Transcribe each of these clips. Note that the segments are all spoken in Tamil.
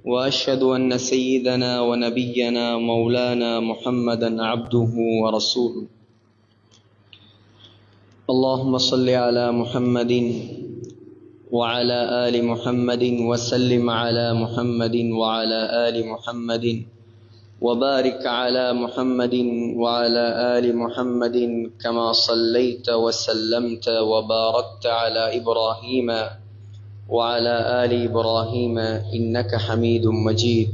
وأشهد أن سيدنا ونبينا مولانا محمدا عبده ورسوله. اللهم صل على محمد وعلى آل محمد وسلم على محمد وعلى آل محمد وبارك على محمد وعلى آل محمد كما صليت وسلمت وباركت على إبراهيم وعلى آل إبراهيم إنك حميد مجيد.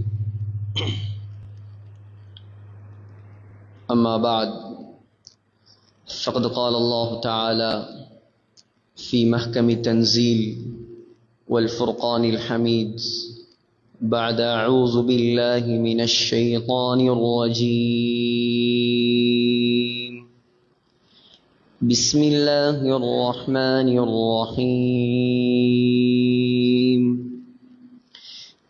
أما بعد، فقد قال الله تعالى في محكم التنزيل والفرقان الحميد بعد أعوذ بالله من الشيطان الرجيم. بسم الله الرحمن الرحيم.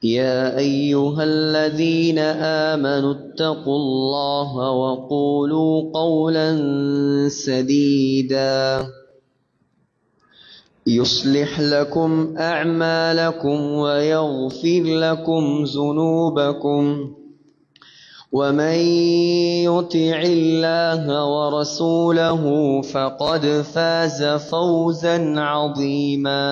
يا أيها الذين آمنوا اتقوا الله وقولوا قولا سديدا يصلح لكم أعمالكم ويغفر لكم ذنوبكم ومن يطع الله ورسوله فقد فاز فوزا عظيما.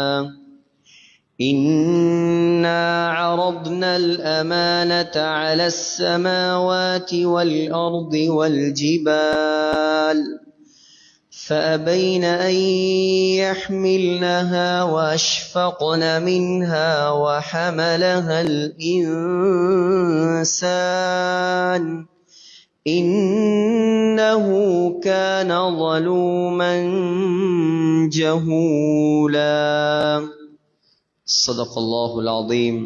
إنا عرضنا الأمانة على السماوات والأرض والجبال فأبين أن يحملنها وأشفقن منها وحملها الإنسان إنه كان ظلوما جهولا. صدق الله العظيم.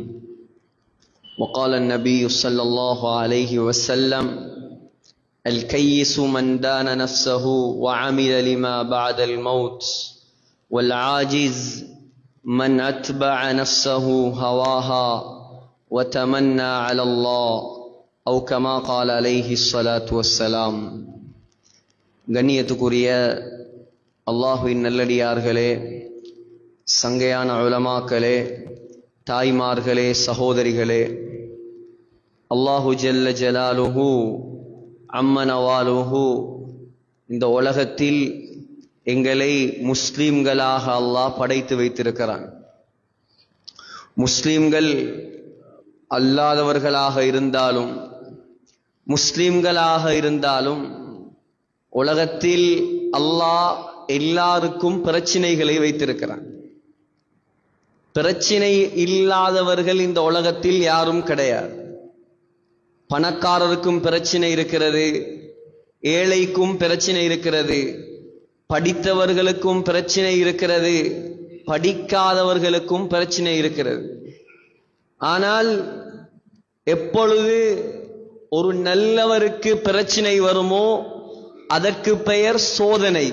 وقال النبي صلى الله عليه وسلم: الكيس من دان نفسه وعمل لما بعد الموت، والعاجز من أتبع نفسه هواها وتمنى على الله أو كما قال عليه الصلاة والسلام. கண்ணியத்துக்குரிய அல்லாஹ்வின் நல்லடியார்களே, சங்கையான உலமாக்களே, தாய்மார்களே, சகோதரிகளே, அல்லாஹு ஜல்ல ஜலாலுஹு அம்மனவாலுஹு இந்த உலகத்தில் எங்களை முஸ்லிம்களாக அல்லாஹ் படைத்து வைத்திருக்கிறான். முஸ்லிம்கள் அல்லாதவர்களாக இருந்தாலும் முஸ்லிம்களாக இருந்தாலும் உலகத்தில் அல்லாஹ் எல்லாருக்கும் பிரச்சினைகளை வைத்திருக்கிறான். பிரச்சினை இல்லாதவர்கள் இந்த உலகத்தில் யாரும் கிடையாது. பணக்காரருக்கும் பிரச்சனை இருக்கிறது, ஏழைக்கும் பிரச்சனை இருக்கிறது, படித்தவர்களுக்கும் பிரச்சனை இருக்கிறது, படிக்காதவர்களுக்கும் பிரச்சனை இருக்கிறது. ஆனால் எப்பொழுது ஒரு நல்லவருக்கு பிரச்சனை வருமோ அதற்கு பெயர் சோதனை,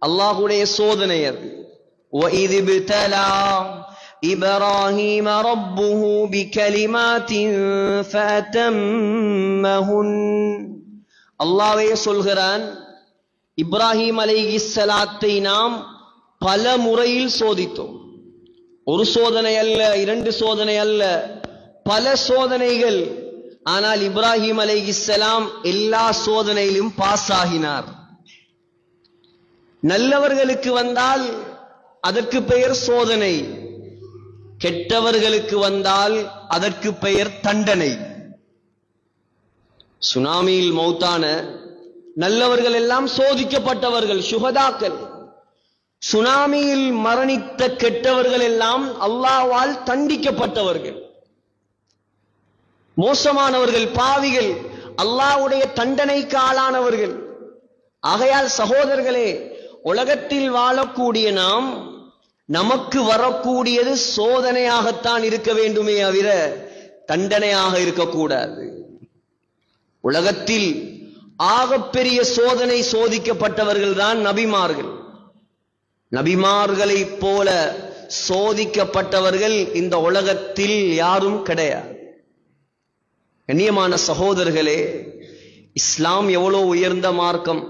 அல்லாஹ்வுடைய சோதனை அது. وَإِذِ ابْتَلَى إِبْرَاهِيمَ رَبُّهُ بِكَلِمَاتٍ فَأَتَمَّهُنَّ. அல்லாஹ்வே சொல்கிறான், இப்ராஹிம் அலைஹிஸ்ஸலாத்தை நாம் பல முறையில் சோதித்தோம். ஒரு சோதனை அல்ல, இரண்டு சோதனை அல்ல, பல சோதனைகள். ஆனால் இப்ராஹிம் அலைஹிஸ்ஸலாம் எல்லா சோதனையிலும் பாஸ் ஆகினார். நல்லவர்களுக்கு வந்தால் அதற்கு பெயர் சோதனை, கெட்டவர்களுக்கு வந்தால் அதற்கு பெயர் தண்டனை. சுனாமியில் மௌத்தான நல்லவர்கள் எல்லாம் சோதிக்கப்பட்டவர்கள், சுஹதாக்கள். சுனாமியில் மரணித்த கெட்டவர்கள் எல்லாம் அல்லாஹ்வால் தண்டிக்கப்பட்டவர்கள், மோசமானவர்கள், பாவிகள், அல்லாஹ்வுடைய தண்டனைக்கு ஆளானவர்கள். ஆகையால் சகோதரர்களே, உலகத்தில் வாழக்கூடிய நாம் நமக்கு வரக்கூடியது சோதனையாகத்தான் இருக்க வேண்டுமே தவிர தண்டனையாக இருக்கக்கூடாது. உலகத்தில் ஆகப்பெரிய சோதனை சோதிக்கப்பட்டவர்கள் தான் நபிமார்கள். நபிமார்களை போல சோதிக்கப்பட்டவர்கள் இந்த உலகத்தில் யாரும் கிடையாது. கண்ணியமான சகோதரர்களே, இஸ்லாம் எவ்வளோ உயர்ந்த மார்க்கம்,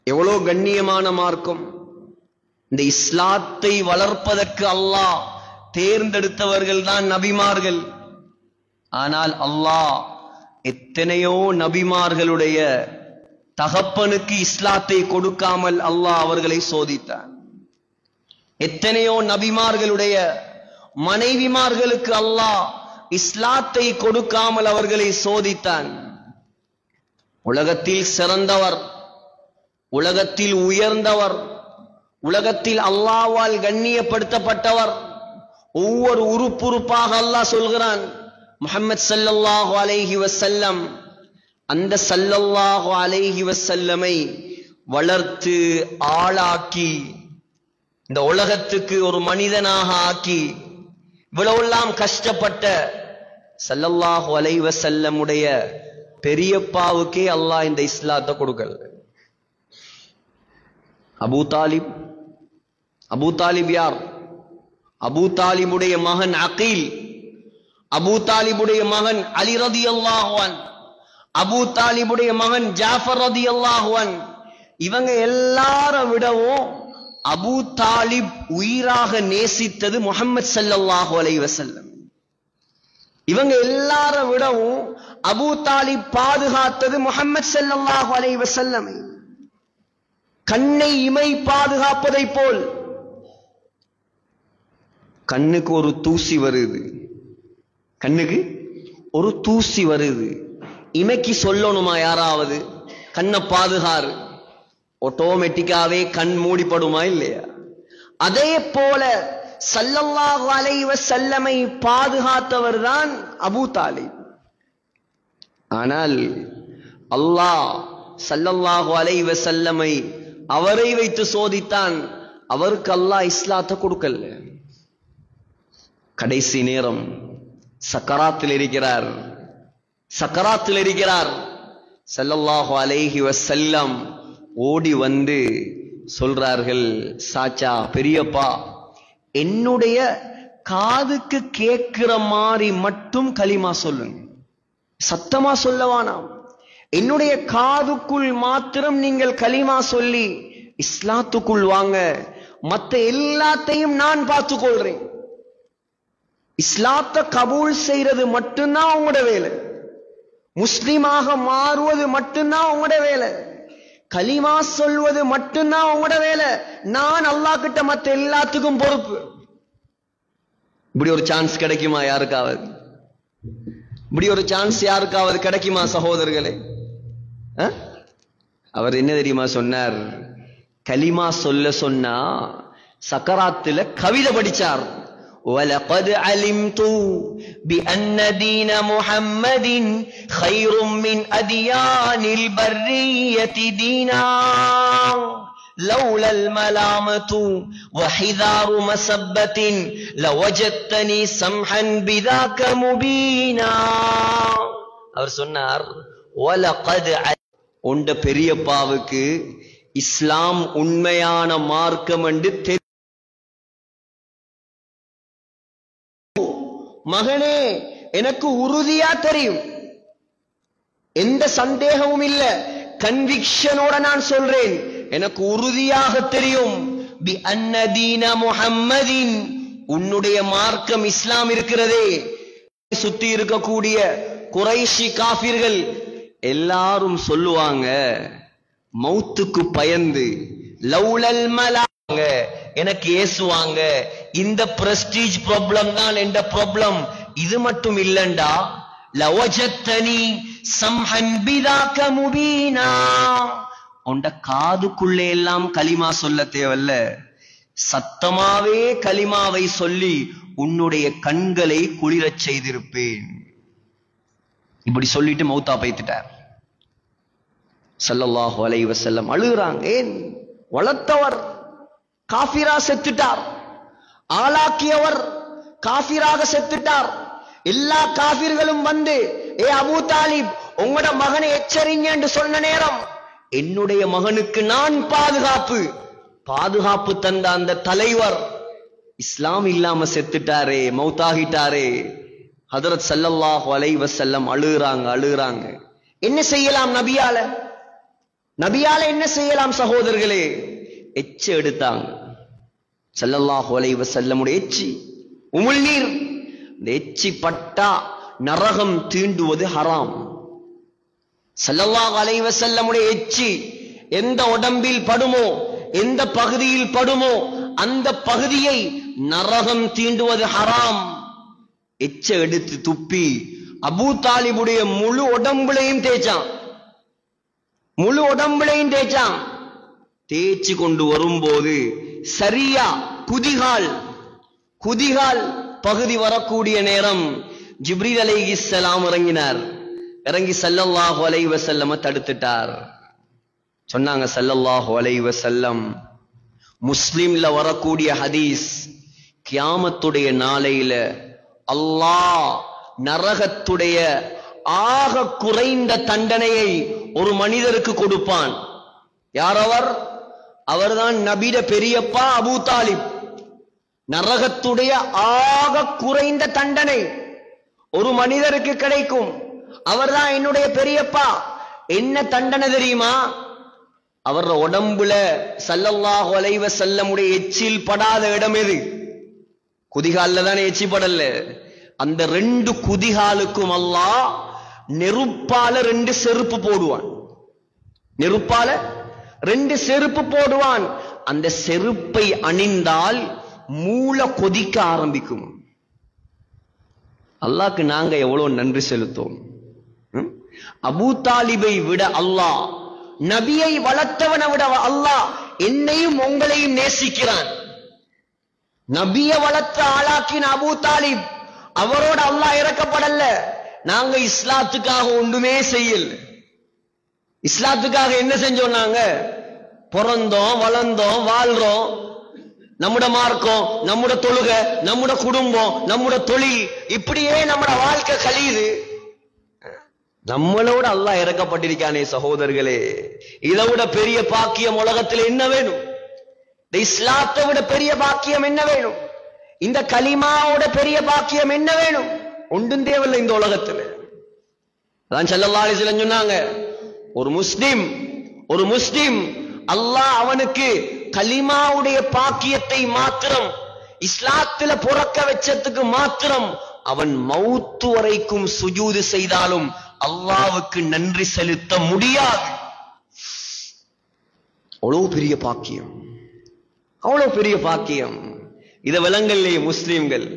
எவ்வளோ கண்ணியமான மார்க்கம். இந்த இஸ்லாத்தை வளர்ப்பதற்கு அல்லாஹ் தேர்ந்தெடுத்தவர்கள் தான் நபிமார்கள். ஆனால் அல்லாஹ் எத்தனையோ நபிமார்களுடைய தகப்பனுக்கு இஸ்லாத்தை கொடுக்காமல் அல்லாஹ் அவர்களை சோதித்தான். எத்தனையோ நபிமார்களுடைய மனைவிமார்களுக்கு அல்லாஹ் இஸ்லாத்தை கொடுக்காமல் அவர்களை சோதித்தான். உலகத்தில் சிறந்தவர், உலகத்தில் உயர்ந்தவர், உலகத்தில் அல்லாஹ்வால் கண்ணியப்படுத்தப்பட்டவர், ஒவ்வொரு உறுப்புறுப்பாக அல்லாஹ் சொல்கிறான் முஹம்மது ஸல்லல்லாஹு அலைஹி வஸல்லம். அந்த ஸல்லல்லாஹு அலைஹி வஸல்லமை வளர்த்து ஆளாக்கி இந்த உலகத்துக்கு ஒரு மனிதனாக ஆக்கி இவ்வளவெல்லாம் கஷ்டப்பட்ட ஸல்லல்லாஹு அலைஹி வஸல்லமுடைய பெரியப்பாவுக்கே அல்லாஹ் இந்த இஸ்லாத்தை கொடுக்கல. அபூ தாலிப். அபூ தாலிப் யார்? அபூ தாலிபுடைய மகன் அகீல், அபூ தாலிபுடைய மகன் அலி ரலியல்லாஹு அன்ஹு, அபூ தாலிபுடைய மகன் ஜாஃபர் ரலியல்லாஹு அன்ஹு. இவங்க எல்லாரை விடவும் அபூ தாலிப் உயிராக நேசித்தது முஹம்மது ஸல்லல்லாஹு அலைஹி வஸல்லம். இவங்க எல்லாரை விடவும் அபூ தாலிப் பாதுகாத்தது முஹம்மது ஸல்லல்லாஹு அலைஹி வஸல்லம். கண்ணை இமை பாதுகாப்பதை போல் கண்ணுக்கு ஒரு தூசி வருது, கண்ணுக்கு ஒரு தூசி வருது, இமைக்கு சொல்லணுமா யாராவது கண்ணை பாதுகாரு? ஆட்டோமேட்டிக்காவே கண் மூடிப்படுமா இல்லையா? அதே போல ஸல்லல்லாஹு அலைஹி வஸல்லமை பாதுகாத்தவர் தான் அபூ தாலிப். ஆனால் அல்லாஹ் ஸல்லல்லாஹு அலைஹி வஸல்லமை அவரை வைத்து சோதித்தான். அவருக்கு அல்லாஹ் இஸ்லாத்தை கொடுக்கல. கடைசி நேரம் சக்கராத்தில் இருக்கிறார், சக்கராத்தில் இருக்கிறார். ஸல்லல்லாஹு அலைஹி வஸல்லம் ஓடி வந்து சொல்றார்கள், சாச்சா பெரியப்பா, என்னுடைய காதுக்கு கேட்கிற மாதிரி மட்டும் கலிமா சொல்லுங்க, சத்தமா சொல்லவானாம். என்னுடைய காதுக்குள் மாத்திரம் நீங்கள் கலிமா சொல்லி இஸ்லாத்துக்குள் வாங்க, மத்த எல்லாத்தையும் நான் பார்த்துக் கொள்றேன். இஸ்லாத்தை கபூல் செய்யறது மட்டும்தான் உங்களோட வேலை, முஸ்லிமாக மாறுவது மட்டும்தான் உங்களோட வேலை, கலிமா சொல்வது மட்டும்தான் உங்களோட வேலை. நான் அல்லாஹ் கிட்ட மத்த எல்லாத்துக்கும் பொறுப்பு. இப்படி ஒரு சான்ஸ் கிடைக்குமா யாருக்காவது? இப்படி ஒரு சான்ஸ் யாருக்காவது கிடைக்குமா சகோதரர்களே? அவர் என்ன தெரியுமா சொன்னார்? கலிமா சொல்ல சொன்னா சக்கராத்துல கவிதை படிச்சார். وَلَقَدْ عَلِمْتُ بِأَنَّ دِينَ مُحَمَّدٍ خَيْرٌ مِّنْ أَدْيَانِ الْبَرِّيَّةِ دِينًا لَوْلَا الْمَلَامَةُ وَحِذَارُ مَسَبَّةٍ لَوَجَدْتَنِي سَمْحًا بِذَاكَ مُبِينًا. அவர் சொன்னார், وَلَقَدْ உண்ட பெரியப்பாவுக்கு இஸ்லாம் உண்மையான மார்க்கம் என்று மகனே எனக்கு உறுதியா தெரியும், எந்த சந்தேகமும் இல்ல, கன்விக்ஷனோட நான் சொல்றேன், எனக்கு உறுதியாக தெரியும். பி அன்ன தீன முஹம்மதின், உன்னுடைய மார்க்கம் இஸ்லாம் இருக்கிறதே. சுத்தி இருக்கக்கூடிய குறைஷி காஃபிர்கள் எல்லாரும் சொல்லுவாங்க, மௌத்துக்கு பயந்து லௌலல் மலாங்க எனக்கு ஏசுவாங்க, இந்த பிரஸ்டீஜ் ப்ராப்ளம் தான் என்ற ப்ராப்ளம். இது மட்டும் இல்லண்டா லவஜத்தனி சம்ஹன் பிதாக முபீனா, உண்ட காதுக்குள்ளே எல்லாம் கலிமா சொல்ல தேவல்ல, சத்தமாவே கலிமாவை சொல்லி உன்னுடைய கண்களை குளிரச் செய்திருப்பேன். இப்படி சொல்லிட்டு மௌத்தா பைத்துட்டார். ஸல்லல்லாஹு அலைஹி வஸல்லம் அழுகிறாங்க. ஏன்? வளர்த்தவர் காஃபிரா செத்துட்டார், ஆளாக்கியவர் காஃபிராக செத்துட்டார். எல்லா காஃபிர்களும் வந்து, ஏ அபூ தாலிப் உங்களோட மகனை எச்சரிங்க என்று சொன்ன நேரம், என்னுடைய மகனுக்கு நான் பாதுகாப்பு தந்த அந்த தலைவர் இஸ்லாம் இல்லாம செத்துட்டாரே, மௌத்தாகிட்டாரே. ஹதரத் ஸல்லல்லாஹு அலைஹி வஸல்லம் அழுகிறாங்க. என்ன செய்யலாம் நபியால? நபியால என்ன செய்யலாம் சகோதரர்களே? எச்சு எடுத்தாங்க. ஸல்லல்லாஹு அலைஹி வஸல்லமுடைய எச்சி உமிழ்நீர். இந்த எச்சி பட்டா நரகம் தீண்டுவது ஹராம். ஸல்லல்லாஹு அலைஹி வஸல்லமுடைய எச்சி எந்த உடம்பில் படுமோ, எந்த பகுதியில் படுமோ, அந்த பகுதியை நரகம் தீண்டுவது ஹராம். எச்ச எடுத்து துப்பி அபூ தாலிபுடைய முழு உடம்புலையும் தேய்ச்சான். முழு உடம்புலையும் தேய்ச்சான். தேய்ச்சி கொண்டு வரும்போது சரியா குதிகால் பகுதி வரக்கூடிய நேரம் ஜிப்ரீல் அலைஹிஸ்ஸலாம் இறங்கினார். இறங்கி ஸல்லல்லாஹு அலைஹி வஸல்லம் தடுத்துட்டார். சொன்னாங்க ஸல்லல்லாஹு அலைஹி வஸல்லம், முஸ்லிம்ல வரக்கூடிய ஹதீஸ், கியாமத்துடைய நாளையில அல்லாஹ் நரகத்துடைய ஆக குறைந்த தண்டனையை ஒரு மனிதருக்கு கொடுப்பான். யார் அவர்? அவர்தான் நபிட பெரியப்பா அபூ தாலிப். நரகத்துடைய ஆக குறைந்த தண்டனை ஒரு மனிதருக்கு கிடைக்கும். அவர்தான் என்னுடைய பெரியப்பா. என்ன தண்டனை தெரியுமா? அவர் உடம்புல ஸல்லல்லாஹு அலைஹி வஸல்லமுடைய எச்சில் படாத இடம் எது? குதிகால்ல தானே எச்சி படல. அந்த 2 குதிகாலுக்கும் அல்லாஹ் நெருப்பால 2 செருப்பு போடுவான். நெருப்பால 2 செருப்பு போடுவான். அந்த செருப்பை அணிந்தால் மூளை கொதிக்க ஆரம்பிக்கும். அல்லாஹ்க்கு நாங்க எவ்வளவு நன்றி செலுத்தோம். அபூ தாலிபை விட அல்லாஹ், நபியை வளர்த்தவனை விட அல்லாஹ் என்னையும் உங்களையும் நேசிக்கிறான். நபியை வளர்த்த ஆளாக்கின அபூ தாலிப், அவரோட அல்லாஹ் இறக்கப்படல. நாங்க இஸ்லாத்துக்காக ஒன்றுமே செய்யல. இஸ்லாத்துக்காக என்ன செஞ்சோம்? நாங்க பிறந்தோம், வளர்ந்தோம், வாழ்றோம். நம்முடைய மார்க்கம், நம்முடைய தொழுகை, நம்முடைய குடும்பம், நம்முடைய தொழில், இப்படியே நம்முடைய வாழ்க்கை கழியுது. நம்மளோட அல்லாஹ் இறக்கப்பட்டிருக்கானே சகோதரர்களே, இதை விட பெரிய பாக்கியம் உலகத்தில் என்ன வேணும்? இந்த இஸ்லாத்தை விட பெரிய பாக்கியம் என்ன வேணும்? இந்த கலிமாவோட பெரிய பாக்கியம் என்ன வேணும்? ஒன்றும் தேவையில்லை இந்த உலகத்தில். அதான் ஸல்லல்லாஹு அலைஹி வஸல்லம் சொன்னாங்க, ஒரு முஸ்லிம் அல்லாஹ் அவனுக்கு கலிமாவுடைய பாக்கியத்தை மாத்திரம், இஸ்லாத்துல பிறக்க வச்சதுக்கு மாத்திரம், அவன் மௌத்து வரைக்கும் சுஜூது செய்தாலும் அல்லாஹ்வுக்கு நன்றி செலுத்த முடியாது. அவ்வளவு பெரிய பாக்கியம், அவ்வளவு பெரிய பாக்கியம். இத விலங்கல்லையே முஸ்லிம்கள்.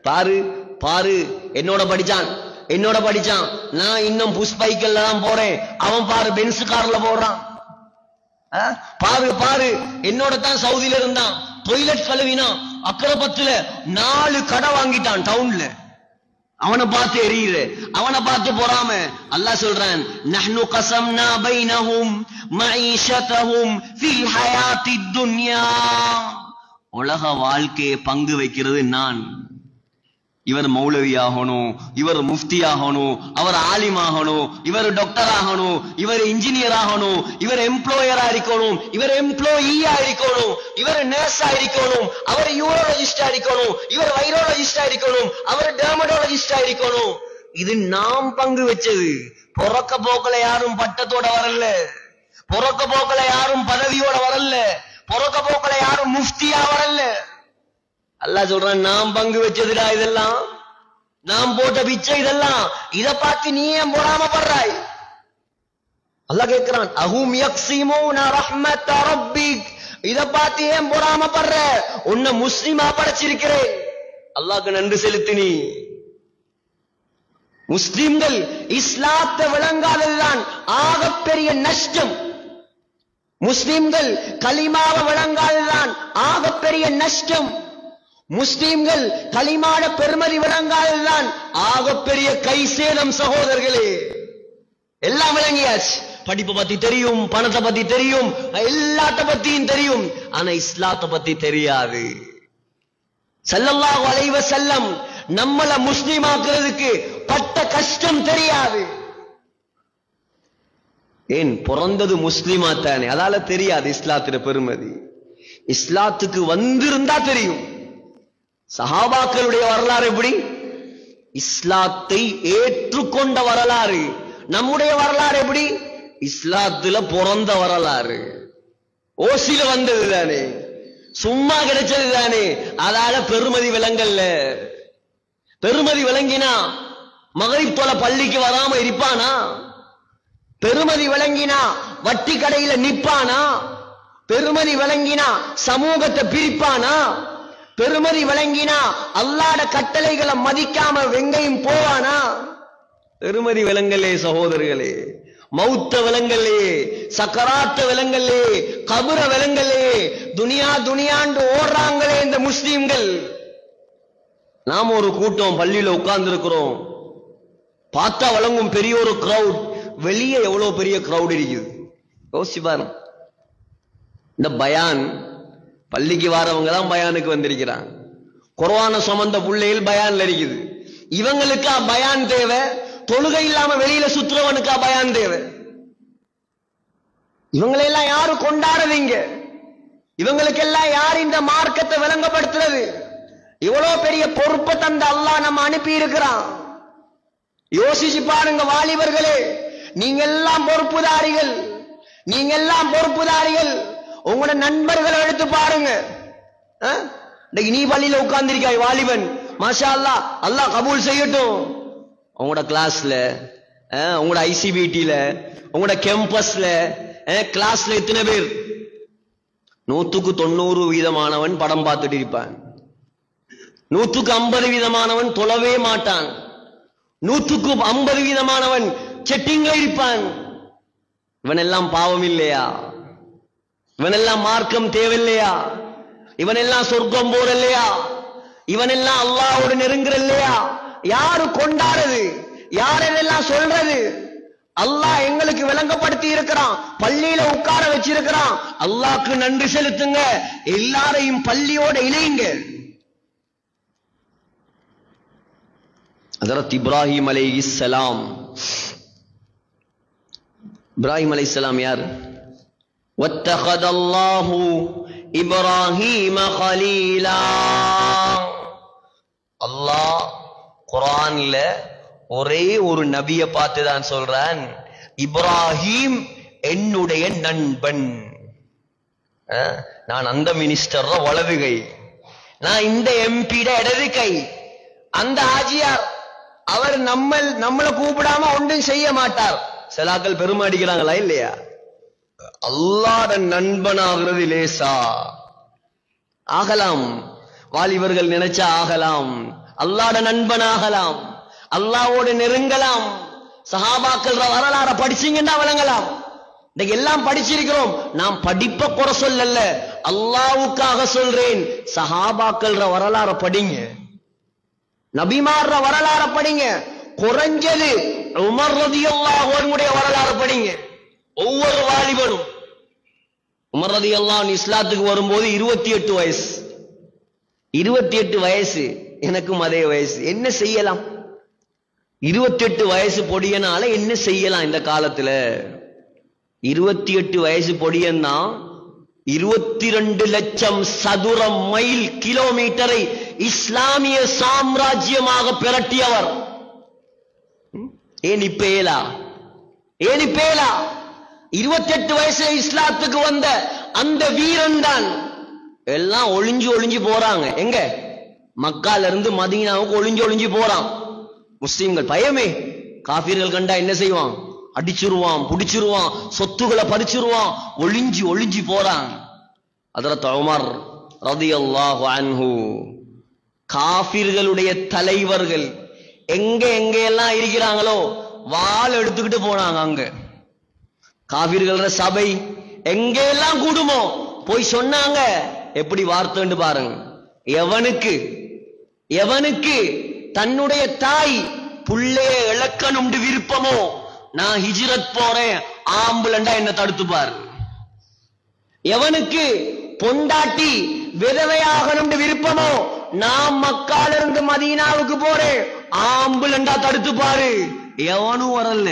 பாரு என்னோட படிச்சான், நான் இன்னும் புஷ் பைக்கல்ல தான் போறேன், அவன் பாரு பென்ஸ் கார்ல போறான். பாரு என்னோட தான் சவுதியில இருந்தான், டொய்லெட் கழுவினான், அக்கரபத்துல 4 கடை வாங்கிட்டான் டவுன்ல. அவனை பார்த்து எரியுற, அவனை பார்த்து பொறாம. அல்லாஹ் சொல்றான், நஹ்னு கஸம்னா பைனஹும் மஈஷதஹும் ஃபில் ஹயாத்தித் துன்யா. உலக வாழ்க்கையை பங்கு வைக்கிறது நான். இவர் மௌலவி ஆகணும், இவர் முஃப்தி ஆகணும், அவர் ஆலிம் ஆகணும், இவர் டாக்டர் ஆகணும், இவர் இன்ஜினியர் ஆகணும், இவர் எம்ப்ளாயரா இருக்கணும், இவர் எம்ப்ளாயியா இருக்கணும், இவர் நர்ஸா இருக்கணும், அவர் யூரோலஜிஸ்டா இருக்கணும், இவர் வைரோலஜிஸ்டா இருக்கணும், அவர் டெர்மடாலஜிஸ்டா இருக்கணும். இது நாம் பங்கு வச்சது. பொறக்க போக்கல யாரும் பட்டத்தோட வரல, பொறக்க போக்கல யாரும் பதவியோட வரல, பொறக்க போக்கல யாரும் முஃப்தியா வரல. அல்லாஹ் சொல்றான், நாம் பங்கு வச்சதுடா இதெல்லாம், நாம் போட்ட பிச்சை இதெல்லாம். இத பார்த்து நீ ஏன் பொறாமப்படுறாய்? அல்லாஹ் கேட்கிறான், அஹும் யக்ஸிமூன ரஹ்மத ரப்பிக். இத பார்த்து ஏன் பொறாமப்படுற? உன்னை முஸ்லிமா படைச்சிருக்கிறேன். அல்லாஹ்க்கு நன்றி செலுத்து. நீ முஸ்லிம்கள் இஸ்லாத்தை விளங்காததுதான் ஆகப்பெரிய நஷ்டம். முஸ்லிம்கள் கலிமாவை விளங்காததுதான் ஆகப்பெரிய நஷ்டம். முஸ்லிம்கள் கலிமாட பெருமதி விளங்காததுதான் ஆகப்பெரிய கை சேதம். சகோதரர்களே, எல்லாம் விளங்கியாச்சு. படிப்பை பத்தி தெரியும், பணத்தை பத்தி தெரியும், எல்லாத்த பத்தியும் தெரியும், ஆனா இஸ்லாத்தை பத்தி தெரியாது. ஸல்லல்லாஹு அலைஹி வஸல்லம் நம்மள முஸ்லிமாக்குறதுக்கு பட்ட கஷ்டம் தெரியாது. ஏன்? பிறந்தது முஸ்லிமா தானே, அதால தெரியாது இஸ்லாத்திர பெருமதி. இஸ்லாத்துக்கு வந்திருந்தா தெரியும். சஹாபாக்களுடைய வரலாறு எப்படி? இஸ்லாத்தை ஏற்றுக்கொண்ட வரலாறு. நம்முடைய வரலாறு எப்படி? இஸ்லாத்துல பிறந்த வரலாறு. ஓசில வந்தது தானே. சும்மா கிடைச்சது தானே, அதால பெருமதி விளங்கல்ல. பெருமதி விளங்கினா மகரிப் தொலை பள்ளிக்கு வராம இருப்பானா? பெருமதி விளங்கினா வட்டி கடையில நிப்பானா? பெருமதி விளங்கினா சமூகத்தை பிரிப்பானா? பெருமதி விளங்கினா அல்லாஹ்வுடைய கட்டளைகளை மதிக்காம வெங்கையும் போவானா? பெருமதி விளங்கலே சகோதரர்களே, மௌத்த விளங்கலே, சக்கராத்த விளங்கலே, கபர விளங்கலே, துனியா துனியாண்டு ஓடுறாங்களே இந்த முஸ்லிம்கள். நாம் ஒரு கூட்டம் பள்ளியில உட்கார்ந்து இருக்கிறோம், பார்த்தா வழங்கும் பெரிய ஒரு கிரவுட், வெளியே எவ்வளவு பெரிய கிரவுட் இருக்குது யோசிச்சு பாருங்க. இந்த பயான் பள்ளிக்கு வாரவங்க தான் பயானுக்கு வந்திருக்கிறாங்க. குர்ஆன சுமந்த புள்ளையில் பயான்ல இருக்குது. இவங்களுக்கா பயான் தேவை? தொழுகை இல்லாம வெளியில சுற்றுறவனுக்கா பயான் தேவை? இவங்களெல்லாம் யாரு கொண்டாடுறீங்க? இவங்களுக்கெல்லாம் யார் இந்த மார்க்கத்தை விளங்கப்படுத்துறது? இவ்வளவு பெரிய பொறுப்பை தந்த அல்லாஹ் நம்ம அனுப்பி இருக்கிறான். யோசிச்சு பாருங்க வாலிபர்களே, நீங்க எல்லாம் பொறுப்புதாரிகள், நீங்க எல்லாம் பொறுப்புதாரிகள். உங்களோட நண்பர்களை எடுத்து பாருங்க. நீ பள்ளியில உட்கார்ந்திருக்காய் வாலிபன், மாஷா அல்லாஹ், அல்லாஹ் கபூல் செய்யட்டும். உங்களோட கிளாஸ்ல, உங்களோட ஐசிபிடில, உங்களோட கேம்பஸ்ல, கிளாஸ்ல எத்தனை பேர்? 100% படம் பார்த்துட்டு இருப்பான். 150% தொழவே மாட்டான். 150% செட்டிங்ல இருப்பான். இவனெல்லாம் பாவம் இல்லையா? இவனெல்லாம் மார்க்கம் தேவையில்லையா? இவனெல்லாம் சொர்க்கம் போறல்லையா? இவனெல்லாம் அல்லாஹ்வோடு நெருங்குற இல்லையா? யாரு கொண்டாடுறது? யாரெல்லாம் சொல்றது? அல்லாஹ் எங்களுக்கு விளங்கப்படுத்தி இருக்கிறான், பள்ளியில உட்கார வச்சிருக்கிறான். அல்லாஹ்க்கு நன்றி செலுத்துங்க, எல்லாரையும் பள்ளியோட இணையுங்க. ஹஜ்ரத் இப்ராஹிம் அலைஹிஸ்ஸலாம், இப்ராஹிம் அலைஹிஸ்ஸலாம் யார்? வத்தகதல்லாஹு இப்ராஹீம கலீலா. அல்லாஹ் குர்ஆன்ல ஒரே ஒரு நபியை பார்த்து தான் சொல்றான், இப்ராஹிம் என்னுடைய நண்பன். நான் அந்த மினிஸ்டர் வலது கை, நான் இந்த எம்பிட இடது கை. அந்த ஆஜியார் அவர் நம்மளை கூப்பிடாம ஒன்றும் செய்ய மாட்டார். சிலாக்கள் பெருமை அடிக்கிறாங்களா இல்லையா? அல்லாஹ்வுடைய நண்பனாகிறது லேசா? ஆகலாம், வாலிபர்கள் நினைச்சா ஆகலாம், அல்லாஹ்வுடைய நண்பனாகலாம், அல்லாஹ்வோடு நெருங்கலாம். சஹாபாக்கள் வரலாற படிச்சீங்கன்னா விளங்கலாம். இன்னைக்கு எல்லாம் படிச்சிருக்கிறோம். நாம் படிப்ப குறை சொல்லல, அல்லாஹ்வுக்காக சொல்றேன். சஹாபாக்கள் வரலாற படிங்க, நபிமார் வரலாற படிங்க. குறைஞ்சது உமர் ரலியல்லாஹு அன்ஹுடைய வரலாற படிங்க. ஒவ்வொரு வாலிபனும் உமர் ரலியல்லாஹு அன்ஹு இஸ்லாத்துக்கு வரும்போது 28 வயசு. 28 வயசு, எனக்கும் அதே வயசு. என்ன செய்யலாம்? 28 வயசு பொடியனால என்ன செய்யலாம் இந்த காலத்துல? 28 வயசு பொடியன்னா 22 லட்சம் சதுர மைல் கிலோமீட்டரை இஸ்லாமிய சாம்ராஜ்யமாக பிரட்டியவர். ஏன் இப்பேலா? 28 வயசுல இஸ்லாத்துக்கு வந்த அந்த வீரன் தான். எல்லாம் ஒளிஞ்சு ஒளிஞ்சு போறாங்க. எங்க? மக்கால இருந்து மதீனாவுக்கு ஒளிஞ்சு ஒளிஞ்சு போறான். முஸ்லிம்கள் பயமே, காஃபிர்கள் கண்டா என்ன செய்வான்? அடிச்சிருவான், புடிச்சிருவான், சொத்துக்களை பறிச்சிருவான். ஒளிஞ்சு ஒளிஞ்சு போறான். ஹஜ்ரத் உமர் ரலியல்லாஹு அன்ஹு காஃபிர்களுடைய தலைவர்கள் எங்க எல்லாம் இருக்கிறாங்களோ வாள் எடுத்துக்கிட்டு போனாங்க. அங்க காஃபிர்கள சபை எங்கெல்லாம் கூடுமோ போய் சொன்னாங்க. எப்படி வார்த்தைன்னு பாருங்க. எவனுக்கு தன்னுடைய தாய் புள்ளைய இழக்கணும் விருப்பமோ, நான் ஹிஜ்ரத் போறேன், ஆம்புலண்டா என்ன தடுத்து பாரு. எவனுக்கு பொண்டாட்டி விதவையாகணும் விருப்பமோ, நான் மக்கால இருந்து மதீனாவுக்கு போறேன், ஆம்புலண்டா தடுத்து பாரு. எவனும் வரல,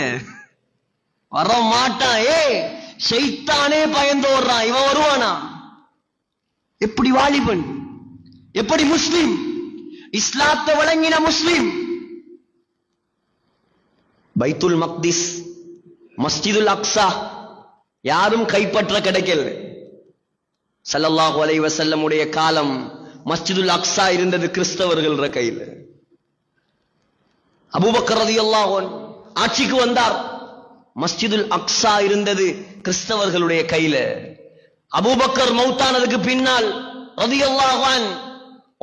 வர மாட்டான். ஷைத்தானே பயந்து ஓடுறான். இவன் வருவானா? எப்படி வாலிபன்? எப்படி முஸ்லிம்? இஸ்லாத்தை வழங்கின முஸ்லிம். பைத்துல் மக்திஸ், மஸ்ஜிதுல் அக்ஸா யாரும் கைப்பற்ற கிடைக்கல. ஸல்லல்லாஹு அலைஹி வஸல்லம் உடைய காலம் மஸ்ஜிதுல் அக்ஸா இருந்தது கிறிஸ்தவர்கள் கையில். அபூபக்கர் ரலியல்லாஹு அன்ஹு ஆட்சிக்கு வந்தார். மஸ்ஜிதுல் அக்ஸா இருந்தது கிறிஸ்தவர்களுடைய கையில. அபூபக்கர் மௌத்தானதுக்கு பின்னால் ரலியல்லாஹு அன்ஹு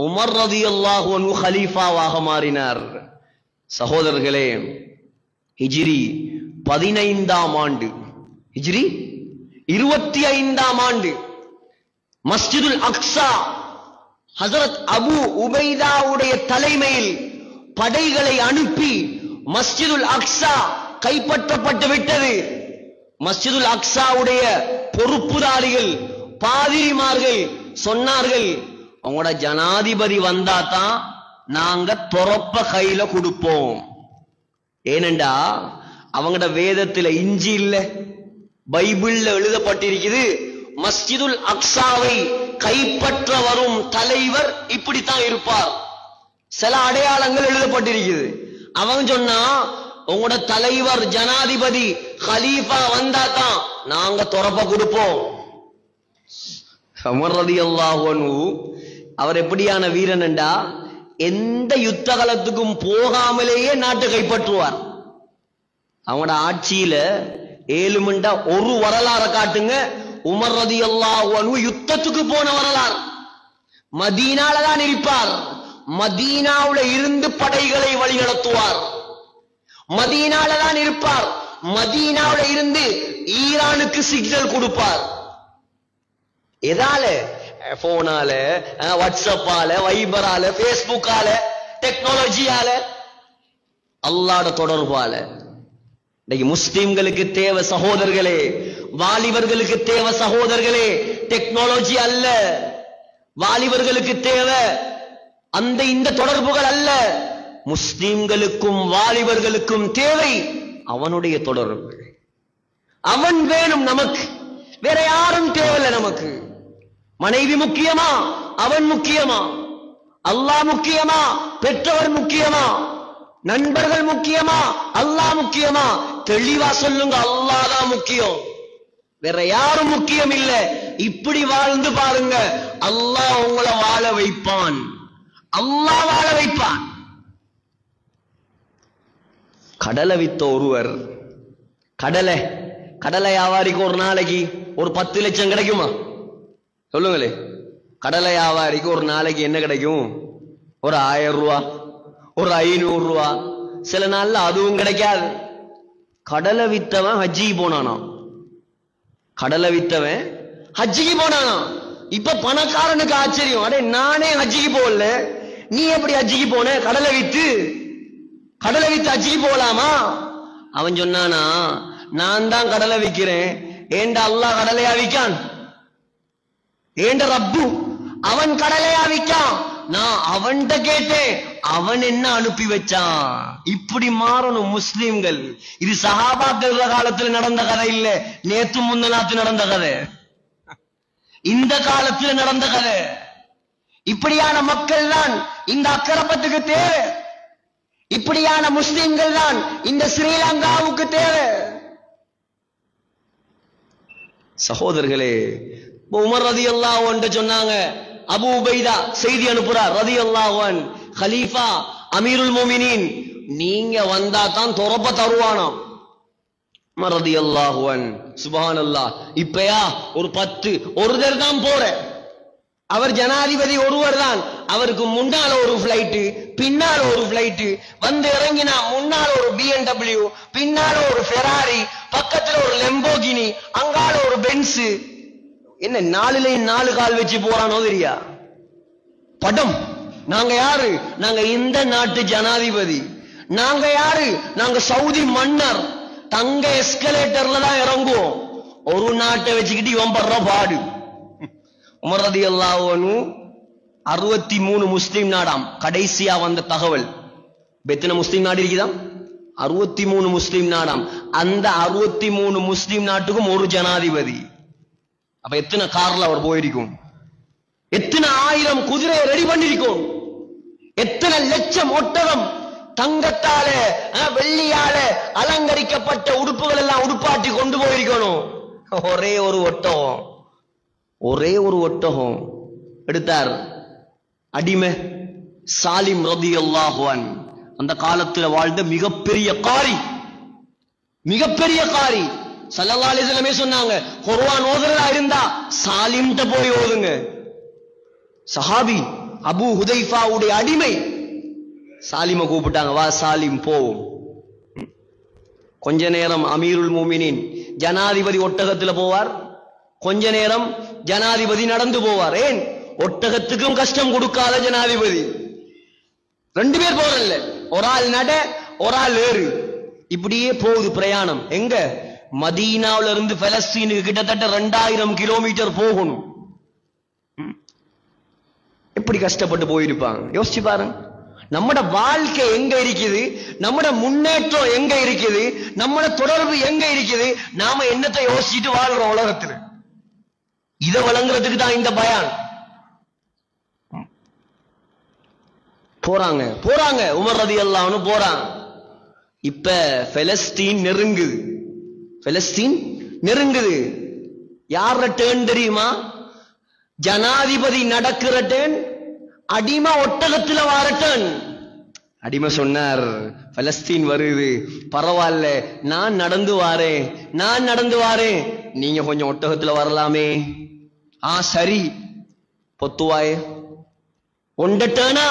உமர் ரலியல்லாஹு அன்ஹு கலீஃபாவாக மாறினார். சகோதரர்களே, ஹிஜ்ரி 15ஆம் ஆண்டு, ஹிஜ்ரி 25ஆம் ஆண்டு மஸ்ஜிதுல் அக்ஸா ஹஜரத் அபு உபைதாவுடைய தலைமையில் படைகளை அனுப்பி மஸ்ஜிதுல் அக்ஸா கைப்பற்றப்பட்டு விட்டது. மஸ்ஜிதுல் அக்ஸாவுடைய பொறுப்புதாரிகள் பாதிரிமார்கள் சொன்னார்கள், அவங்களோட ஜனாதிபதி வந்தா தான் நாங்க தொரப்ப கையில கொடுப்போம். ஏனெண்டா அவங்களோட வேதத்துல இஞ்சி இல்ல, பைபிள்ல எழுதப்பட்டிருக்குது, மஸ்ஜிதுல் அக்ஸாவை கைப்பற்ற வரும் தலைவர் இப்படித்தான் இருப்பார். சில அடையாளங்கள் எழுதப்பட்டிருக்குது. அவங்க சொன்னா உங்களோட தலைவர் ஜனாதிபதி கலீஃபா வந்தா தான் நாங்க தொரப்ப கொடுப்போம். உமர் ரலியல்லாஹு அன்ஹு அவர் எப்படியான வீரன் என்றா எந்த யுத்த காலத்துக்கும் போகாமலேயே நாட்டை கைப்பற்றுவார். அவங்களோட ஆட்சியில 7 மண்டா ஒரு வரலாறு காட்டுங்க. உமர் ரலியல்லாஹு அன்ஹு யுத்தத்துக்கு போன வரலாறு. மதீனால தான் இருப்பார். மதீனாவுல இருந்து படைகளை வழிநடத்துவார். மதீனால தான் இருப்பார். மதீனாவுல இருந்து ஈரானுக்கு சிக்னல் கொடுப்பார். எதால? போனால, வாட்ஸ்அப்பால, வைபரால, பேஸ்புக்கால, டெக்னாலஜியால, அல்லாஹ்வோட தொடர்பால. இன்னைக்கு முஸ்லிம்களுக்கு தேவை சகோதரர்களே, வாலிபர்களுக்கு தேவை சகோதரர்களே, டெக்னாலஜி அல்ல. வாலிபர்களுக்கு தேவை அந்த இந்த தொடர்புகள் அல்ல. முஸ்லிம்களுக்கும் வாலிபர்களுக்கும் தேவை அவனுடைய தொடர்பு. அவன் வேணும் நமக்கு, வேற யாரும் தேவையில்லை நமக்கு. மனைவி முக்கியமா? அவன் முக்கியமா? அல்லாஹ் முக்கியமா? பெற்றவர் முக்கியமா? நண்பர்கள் முக்கியமா? அல்லாஹ் முக்கியமா? தெளிவா சொல்லுங்க, அல்லாஹ் தான் முக்கியம், வேற யாரும் முக்கியம் இல்ல. இப்படி வாழ்ந்து பாருங்க, அல்லாஹ் உங்களை வாழ வைப்பான். அல்லாஹ் வாழ வைப்பான். கடலை வித்த ஒருவர், கடலை வியாபாரிக்கு ஒரு நாளைக்கு ஒரு 10 லட்சம் கிடைக்குமா? சொல்லுங்களே. கடலை வியாபாரிக்கு ஒரு நாளைக்கு என்ன கிடைக்கும்? ஒரு 1000 ரூபா, ஒரு 500 ரூபா, சில நாள்ல அதுவும் கிடைக்காது. கடலை வித்தவன் ஹஜ்ஜிக்கு போனானா? கடலை வித்தவன் ஹஜ்ஜிக்கு போனானா? இப்ப பணக்காரனுக்கு ஆச்சரியம், அடே நானே ஹஜ்ஜிக்கு போகல, நீ எப்படி ஹஜ்ஜிக்கு போன? கடலை வித்து ஹஜ்ஜிக்கு போகலாமா? அவன் சொன்னானா, நான் தான் கடலை விக்கிறேன், ஏண்ட அல்லாஹ் கடலையா விக்கான்? ஏண்ட ரப்பு அவன் கடலையா விக்கான்? நான் அவன்கிட்ட கேட்டேன், அவன் என்ன அனுப்பி வச்சான். இப்படி மாறணும் முஸ்லிம்கள். இது சஹாபாக்கள் காலத்துல நடந்த கதை இல்ல, நேத்து முந்தநாத்து நடந்த கதை, இந்த காலத்துல நடந்த கதை. இப்படியான மக்கள் தான் இந்த அக்கரப்பத்துக்கு தேவை. இப்படியான முஸ்லிம்கள் தான் இந்த ஸ்ரீலங்காவுக்கு தேவை. சகோதரர்களே, உமர் ரலியல்லாஹு அன்ஹு சொன்னாங்க, அபூ உபைதா செய்தி அனுப்புறார், ரலியல்லாஹு அன்ஹு கலீஃபா அமீருல் முஃமினீன், நீங்க வந்தா தான் தொரப்ப தருவானாம். உமர் ரலியல்லாஹு அன்ஹு சுப்ஹானல்லாஹ், இப்பயா ஒரு 10 ஒருத்தர் தான் போற, அவர் ஜனாதிபதி ஒருவர் தான், அவருக்கு முன்னால ஒரு பிளைட், பின்னால ஒரு பிளைட், வந்து இறங்கினா முன்னால ஒரு BMW, பின்னால ஒரு ஃபெராரி, பக்கத்துல ஒரு லெம்போகினி, அங்கால ஒரு பென்ஸ். என்ன 4லையும் 4 கால் வச்சு போறானோ தெரியா? படம். நாங்க யாரு? நாங்க இந்த நாட்டு ஜனாதிபதி. நாங்க யாரு? நாங்க சவுதி மன்னர். தங்க எஸ்கலேட்டர்ல தான் இறங்குவோம். ஒரு நாட்டை வச்சுக்கிட்டு இவன் படுற பாடு. உமர் ரலியல்லாஹு அன்ஹு 63 முஸ்லிம் நாடாம் கடைசியா வந்த தகவல். எத்தனை முஸ்லிம் நாடு இருக்குதாம்? 63 முஸ்லிம் நாடாம். அந்த 63 முஸ்லிம் நாட்டுக்கும் ஒரு ஜனாதிபதி. அப்ப எத்தனை கார்ல அவர் போயிருக்கும்? எத்தனை 1000 குதிரையை ரெடி பண்ணிருக்கும்? எத்தனை லட்சம் ஒட்டகம் தங்கத்தால வெள்ளியால அலங்கரிக்கப்பட்ட உடுப்புகள் எல்லாம் உடுப்பாட்டி கொண்டு போயிருக்கணும். ஒரே ஒரு ஒட்டகம் ஒரே ஒரு ஒட்டகம் எடுத்தார். அடிமை சாலிம் ரலியல்லாஹு அன்ஹு, அந்த காலத்தில் வாழ்ந்த மிகப்பெரிய காரி, மிகப்பெரிய காரி. ஸல்லல்லாஹு அலைஹி வஸல்லம் சொன்னாங்க, குர்ஆன் ஓதுறதா இருந்தா சாலிம்ட்ட போய் ஓதுங்க. சஹாபி அபூ ஹுதைஃபாவுடைய அடிமை சாலிம கூப்பிட்டாங்க, வா சாலிம் போவோம். கொஞ்ச நேரம் அமீருல் மூமினின் ஜனாதிபதி ஒட்டகத்துல போவார், கொஞ்ச நேரம் ஜனாதிபதி நடந்து போவார். ஏன்? ஒட்டகத்துக்கும் கஷ்டம் கொடுக்காத ஜனாதிபதி. 2 பேர் போறல்ல, ஒரு ஆள் நட, ஒரு ஆள் ஏறு, இப்படியே போகுது பிரயாணம். எங்க? மதீனாவில இருந்து பலஸ்தீனுக்கு கிட்டத்தட்ட 2000 கிலோமீட்டர் போகணும். எப்படி கஷ்டப்பட்டு போயிருப்பாங்க யோசிச்சு பாருங்க. நம்மட வாழ்க்கை எங்க இருக்குது, நம்மட முன்னேற்றம் எங்க இருக்குது, நம்மட தொடர்பு எங்க இருக்குது, நாம என்னத்தை யோசிச்சுட்டு வாழ்றோம் உலகத்துல. இதை வழங்குறதுக்கு தான் இந்த பயான். போறாங்க போறாங்க உமர் ரலியல்லாஹு அன்ஹு போறாங்க. இப்ப பலஸ்தீன் நெருங்குது, பலஸ்தீன் நெருங்குது. யார டேர்ன் தெரியுமா? ஜனாதிபதி நடக்கிற டேர்ன், அடிமை ஒட்டகத்துல வார டேர்ன். அடிமை சொன்னார், பலஸ்தீன் வருது, பரவாயில்ல, நான் நடந்து வாரேன், நான் நடந்து வாரேன், நீங்க கொஞ்சம் ஒட்டகத்துல வரலாமே. சரி, பொத்துவாயே, ஒண்ட டேர்னா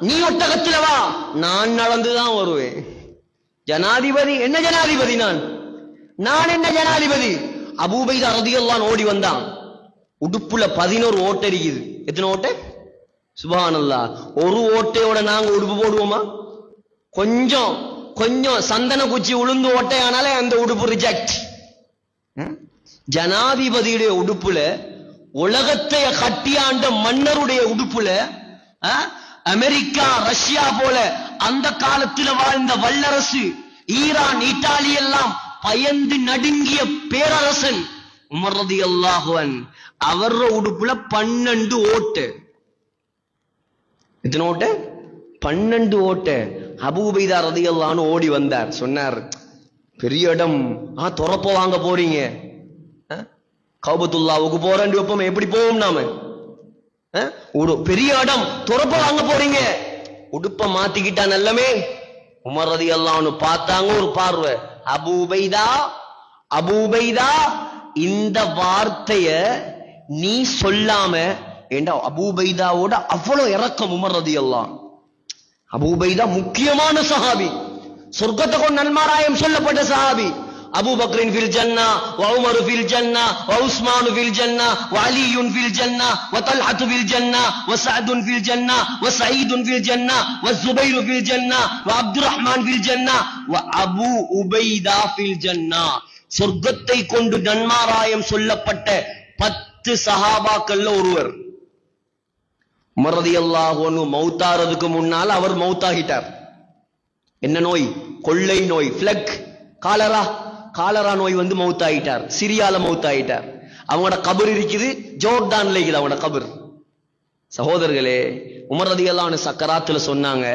நீ ஒட்டகத்துல வா, நான் நடந்துதான் வருவேன். ஜனாதிபதி என்ன ஜனாதிபதி? நான் என்ன ஜனாதிபதி? அபூ உபைதா ரலியல்லாஹு அன்ஹு ஓடி வந்தான். உடுப்புல 11 ஓட்டை இருக்குது. எத்தனை ஓட்டை? சுப்ஹானல்லாஹ். ஒரு ஓட்டையோட நாங்க உடுப்பு போடுவோமா? கொஞ்சம் கொஞ்சம் சந்தன குச்சி உளுந்து ஓட்டையானாலே அந்த உடுப்பு ரிஜெக்ட். ஜனாதிபதியுடைய உடுப்புல, உலகத்தை கட்டியாண்ட மன்னருடைய உடுப்புல, அமெரிக்கா ரஷ்யா போல அந்த காலத்தில் வாழ்ந்த வல்லரசு, ஈரான் இத்தாலி எல்லாம் பயந்து நடுங்கிய பேரரசன் உமர் ரலியல்லாஹு அன்ஹு, அவர் உடுப்புல 12 ஓட்டு. எத்தனை ஓட்டு? 12 ஓட்டு. அபூ உபைதா ரலியல்லாஹு அன்ஹு ஓடி வந்தார். சொன்னார், பெரிய இடம், துறப்ப வாங்க போறீங்க, கௌபத்துல்லாவுக்கு போறேன் வைப்போம், எப்படி போவோம் நாம? பெரிய இடம், துறப்ப வாங்க போறீங்க, உடுப்ப மாத்திக்கிட்டா நல்லமே. உமர் ரலியல்லாஹு அன்ஹு பார்த்தாங்க ஒரு பார்வை. அபூ உபைதா, அபூ உபைதா, இந்த வார்த்தைய நீ சொல்லாம, ஏண்டா அபூ உபைதாவோட அவ்வளவு இரக்கம் உமர் ரலியல்லாஹு அன்ஹு. அபூ உபைதா முக்கியமான சஹாபி, சொர்க்கத்தை கொண்டு நன்மாராயம் சொல்லப்பட்ட சஹாபி. அபூ பக்ரின் ஃபில் ஜன்னா, வ உமர் ஃபில் ஜன்னா, வ உஸ்மான் ஃபில் ஜன்னா, வ அலியுன் ஃபில் ஜன்னா, வ தல்ஹத்து ஃபில் ஜன்னா, வ சஅதுன் ஃபில் ஜன்னா, வ சயீதுன் ஃபில் ஜன்னா, வ ஸுபைர் ஃபில் ஜன்னா, வ அப்துர்ரஹ்மான் ஃபில் ஜன்னா, வ அபூ உபைதா ஃபில் ஜன்னா. சொர்க்கத்தை கொண்டு நன்மாராயம் சொல்லப்பட்ட 10 சஹாபாக்கள்ல ஒருவர். உமர் ரலியல்லாஹு அன்ஹு மௌத்தாறதுக்கு முன்னால் அவர் மௌத்தாகிட்டார். என்ன நோய்? கொள்ளை நோய், பிளக், காலரா, காலரா நோய் வந்து மௌத்தாயிட்டார். சிரியால மௌத்தாயிட்டார். அவங்களோட கபர் இருக்குது, ஜோர்டான்ல இருக்குது அவங்களோட கபர். சகோதரர்களே, உமர் ரலியல்லாஹு அன்ஹு சக்கராத்துல சொன்னாங்க,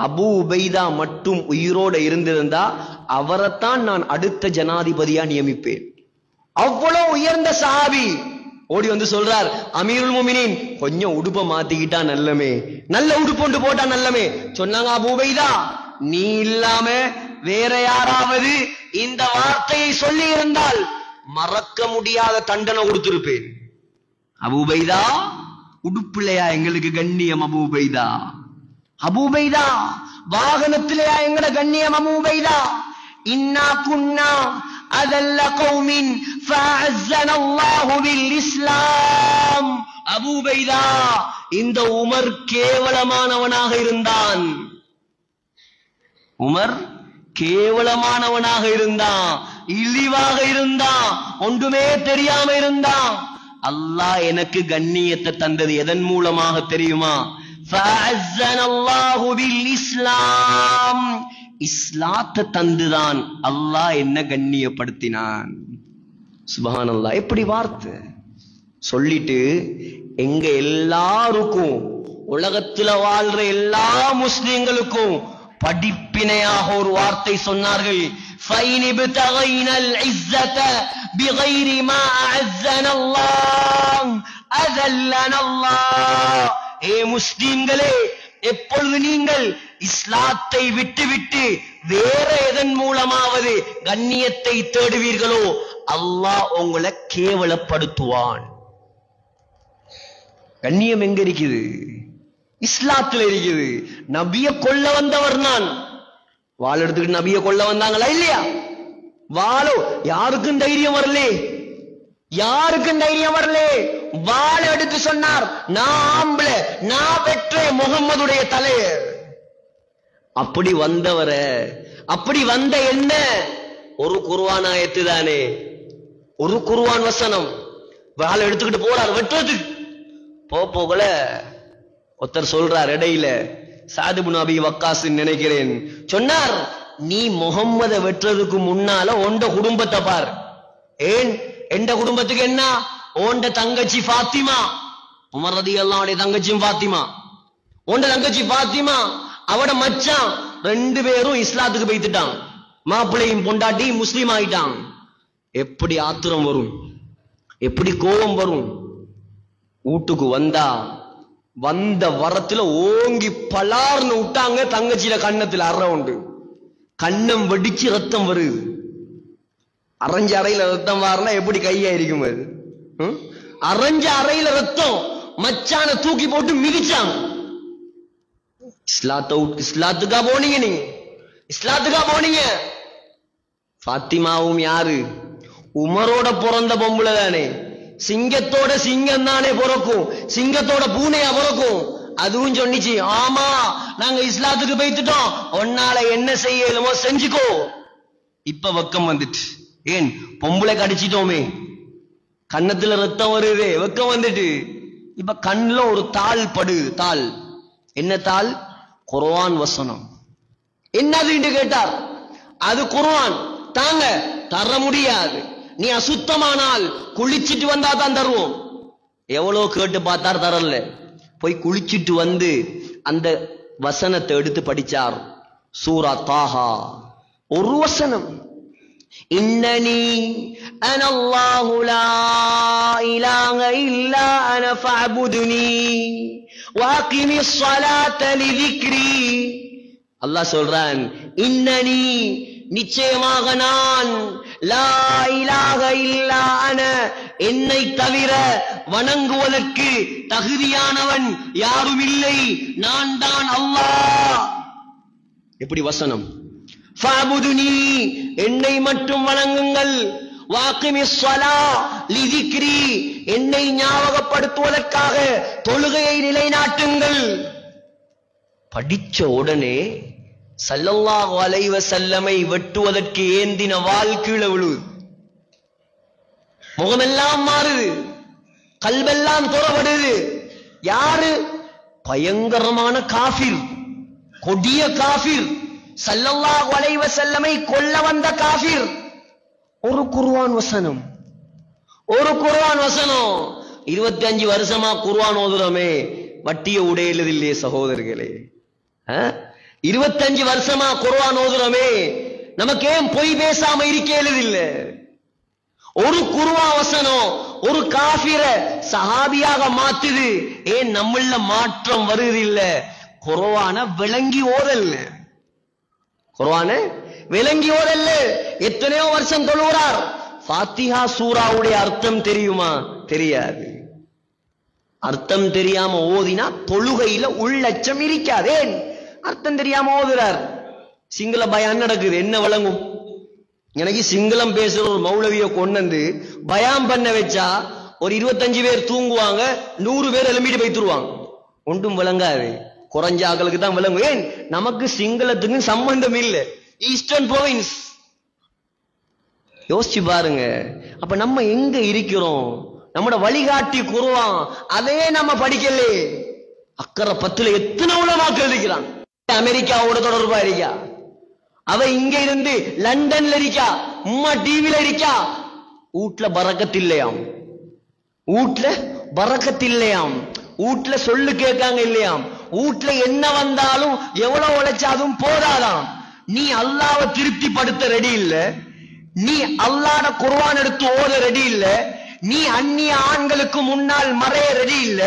அபூ உபைதா மட்டும் உயிரோட இருந்திருந்தா அவரைத்தான் நான் அடுத்த ஜனாதிபதியா நியமிப்பேன். அவ்வளவு உயர்ந்த சஹாபி. ஓடி வந்து சொல்றார், அமீருல் முஃமினீன், கொஞ்சம் உடுப்ப மாத்திக்கிட்டா நல்லமே, நல்ல உடுப்பு ஒன்று போட்டா நல்லமே. சொன்னாங்க, அபூ உபைதா, நீ இல்லாம வேற யாராவது இந்த வார்த்தையை சொல்லி இருந்தால் மறக்க முடியாத தண்டனை கொடுத்திருப்பேன். அபூ உபைதா, உடுப்புலையா எங்களுக்கு கண்ணியம்? அபூ உபைதா, அபூ உபைதா, வாகனத்திலேயா எங்கட கண்ணியம்? அபூ உபைதா, இன்னா குன்னா அதல்ல கௌமின் ஃபஅஸன அல்லாஹு பில் இஸ்லாம். அபூ உபைதா, இந்த உமர் கேவலமானவனாக இருந்தான். உமர் கேவலமானவனாக இருந்தான், இழிவாக இருந்தான், ஒன்றுமே தெரியாம இருந்தான். அல்லாஹ் எனக்கு கண்ணியத்தை தந்தது எதன் மூலமாக தெரியுமா? ஃபஅஸன அல்லாஹு பில் இஸ்லாம். இஸ்லாத்தை தந்துதான் அல்லாஹ் என்ன கண்ணியப்படுத்தினான். சுப்ஹானல்லாஹ். எப்படி வார்த்தை சொல்லிட்டு எங்க எல்லாருக்கும், உலகத்துல வாழ்ற எல்லா முஸ்லிம்களுக்கும் படிப்பினையாக ஒரு வார்த்தை சொன்னார்கள். فَإِنِ ابْتَغَيْنَا الْعِزَّةَ بِغَيْرِ مَا أَعَزَّنَا اللَّهُ أَذَلَّنَا اللَّهُ. ஏ முஸ்லிம்களே, எப்பொழுது நீங்கள் இஸ்லாத்தை விட்டுவிட்டு வேற எதன் மூலமாவது கண்ணியத்தை தேடுவீர்களோ அல்லாஹ் உங்களை கேவலப்படுத்துவான். கண்ணியம் எங்க இருக்குது? இஸ்லாத்துல இருக்குது. நபிய கொல்ல வந்தவர் நான். வாள் எடுத்துக்கிட்டு நபிய கொல்ல வந்தாங்களா இல்லையா? வாளோ யாருக்கும் தைரியம் வரலே, யாருக்கும் தைரியம் வரலே. வாள் எடுத்து சொன்னார், நான் ஆம்பளை, நான் பெற்ற முகம்மதுடைய தலைய. அப்படி வந்தவர, அப்படி வந்த என்ன? ஒரு குர்ஆன் ஆயத்து தானே, ஒரு குர்ஆன் வசனம். வாள் எடுத்துக்கிட்டு போறார் வெட்டுறதுக்கு. போகல ஒருத்தர் சொல்றார் இடையில, சாத் இப்னு அபி வக்காஸ் நினைக்கிறேன், சொன்னார், நீ முகம்மத வெட்டுறதுக்கு முன்னால உண்ட குடும்பத்தை பார். ஏன் எந்த குடும்பத்துக்கு என்ன? ஓண்ட தங்கச்சி ஃபாத்திமா, உமர் ரலியல்லாஹு அன்ஹு தங்கச்சியும் ஃபாத்திமா, ஓண்ட தங்கச்சி ஃபாத்திமா, அவட மச்சான், ரெண்டு பேரும் இஸ்லாத்துக்கு போய்த்துட்டான். மாப்பிள்ளையும் பொண்டாட்டி முஸ்லீம் ஆயிட்டான். எப்படி ஆத்திரம் வரும், எப்படி கோபம் வரும். வீட்டுக்கு வந்தா வந்த வரத்துல ஓங்கி பலார்னு விட்டாங்க. தங்கச்சியில கண்ணத்துல அற உண்டு, கண்ணம் வெடிச்சு ரத்தம் வருது. அரைஞ்ச அறையில ரத்தம் வாருனா எப்படி கையா இருக்கும் அது? அரைஞ்ச அறையில ரத்தம். மச்சான தூக்கி போட்டு மிதிச்சாங்க. இஸ்லாத்துக்கா போனீங்க? நீங்க இஸ்லாத்துக்கா போனீங்க? ஃபாத்திமாவும் யாரு? உமரோட பிறந்த பொம்பளை தானே. சிங்கத்தோட சிங்கம் தானே பிறக்கும், சிங்கத்தோட பூனையா பிறக்கும். அதுவும் சொன்னிச்சு, ஆமா நாங்க இஸ்லாத்துக்கு போய்த்துட்டோம், உன்னால என்ன செய்யலுமோ செஞ்சுக்கோ. இப்ப வெக்கம் வந்துட்டு. ஏன்? பொம்பளை கடிச்சிட்டோமே, கண்ணத்துல ரத்தம் வருது, வெக்கம் வந்துட்டு. இப்ப கண்ணுல ஒரு தாள் படுது. தாள் என்ன தாள்? குர்ஆன் வசனம். என்னது கேட்டார். அது குர்ஆன். தாங்க, தர முடியாது. நீ அசுத்தமானால் குளிச்சிட்டு வந்தா தான் தருவோம். எவ்வளவு கேட்டு பார்த்தார், தரல. போய் குளிச்சிட்டு வந்து அந்த வசனத்தை எடுத்து படிச்சார். சூரா தாஹா, ஒரு வசனம். இன்னனி அனல்லாஹு லா இலாஹ இல்லா அன ஃபஅபுதுனி வஅகிமிஸ் ஸலாத லிذிக்ரி. அல்லாஹ் சொல்றான், இன்னனி நிச்சயமாக நான், லா இலாஹ இல்லா அன என்னை தவிர வணங்குவதற்கு தகுதியானவன் யாரும் இல்லை, நான் தான் அல்லாஹ். எப்படி வசனம்? ஃபஅபுதுனி என்னை மட்டும் வணங்குங்கள், வாகிமிஸ் ஸலா லிذிக்ரி என்னை ஞாபகப்படுத்துவதற்காக தொழுகையை நிலைநாட்டுங்கள். படிச்ச உடனே ஸல்லல்லாஹு அலைஹி வஸல்லமை வெட்டுவதற்கு ஏந்தின வாள் கீழே விழுது. முகமெல்லாம் மாறுது, கல்வெல்லாம் துறப்படுது. யாரு? பயங்கரமான காஃபிர், கொடிய காஃபிர், ஸல்லல்லாஹு அலைஹி வஸல்லமை கொல்ல வந்த காஃபிர். ஒரு குர்ஆன் வசனம், ஒரு குர்ஆன் வசனம். 25 வருஷமா குர்ஆன் ஓதுறோமே, வட்டிய உடையலதில்லையே சகோதரர்களே. 25 வருஷமா குர்ஆன் ஓதுறோமே, நமக்கு ஏன் பொய் பேசாம இருக்கேலதில்லை? ஒரு குர்ஆன் வசனம் ஒரு காஃபிர சஹாபியாக மாத்துது. ஏன் நம்மள மாற்றம் வருது இல்ல? குர்ஆன விளங்கி ஓதல்ல, குர்ஆன விளங்கி ஓதல்ல. எத்தனையோ வருஷம் தொழுகிறார். ஃபாத்திஹா சூராவுடைய அர்த்தம் தெரியுமா? தெரியாது. அர்த்தம் தெரியாம ஓதினா தொழுகையில உள்ளச்சம் இருக்காது. அர்த்தம் தெரியாம ஓதுறார். சிங்கள பயான் நடக்குது, என்ன விளங்கும்? எனக்கு சிங்களம் பேசுற ஒரு மௌலவிய கொண்டு பயான் பண்ண வச்சா ஒரு 25 பேர் தூங்குவாங்க, 100 பேர் எழும்பிட்டு போய்த்துருவாங்க. ஒன்றும் விளங்காது. குறைஞ்ச ஆக்களுக்கு தான் விளங்கும். ஏன்? நமக்கு சிங்களத்துக்கு சம்பந்தம் இல்லை. Eastern province. யோசிச்சு பாருங்க. அப்ப நம்ம எங்க இருக்கிறோம்? நம்மட வழிகாட்டி குர்ஆன், அதே நம்ம படிக்கல. அக்கறை 10ல எத்தனை உலமாக்கள் இருக்கிறான். அமெரிக்காவோட தொடர்பா இருக்கா, அவ இங்க இருந்து லண்டன்ல இருக்கா, உம்மா டிவில இருக்கா. வீட்ல பரக்கத் இல்லையாம், வீட்ல பரக்கத் இல்லையாம், வீட்ல சொல்லு கேட்காங்க இல்லையாம். வீட்ல என்ன வந்தாலும் எவ்வளவு உழைச்சாதும் போதாதாம். நீ அல்லாஹ்வை திருப்திப்படுத்த ரெடி இல்ல, நீ அல்லாஹ்ட குர்ஆன் எடுத்து ஓத ரெடி இல்ல, நீ அந்நிய ஆண்களுக்கு முன்னால் மறைய ரெடி இல்ல,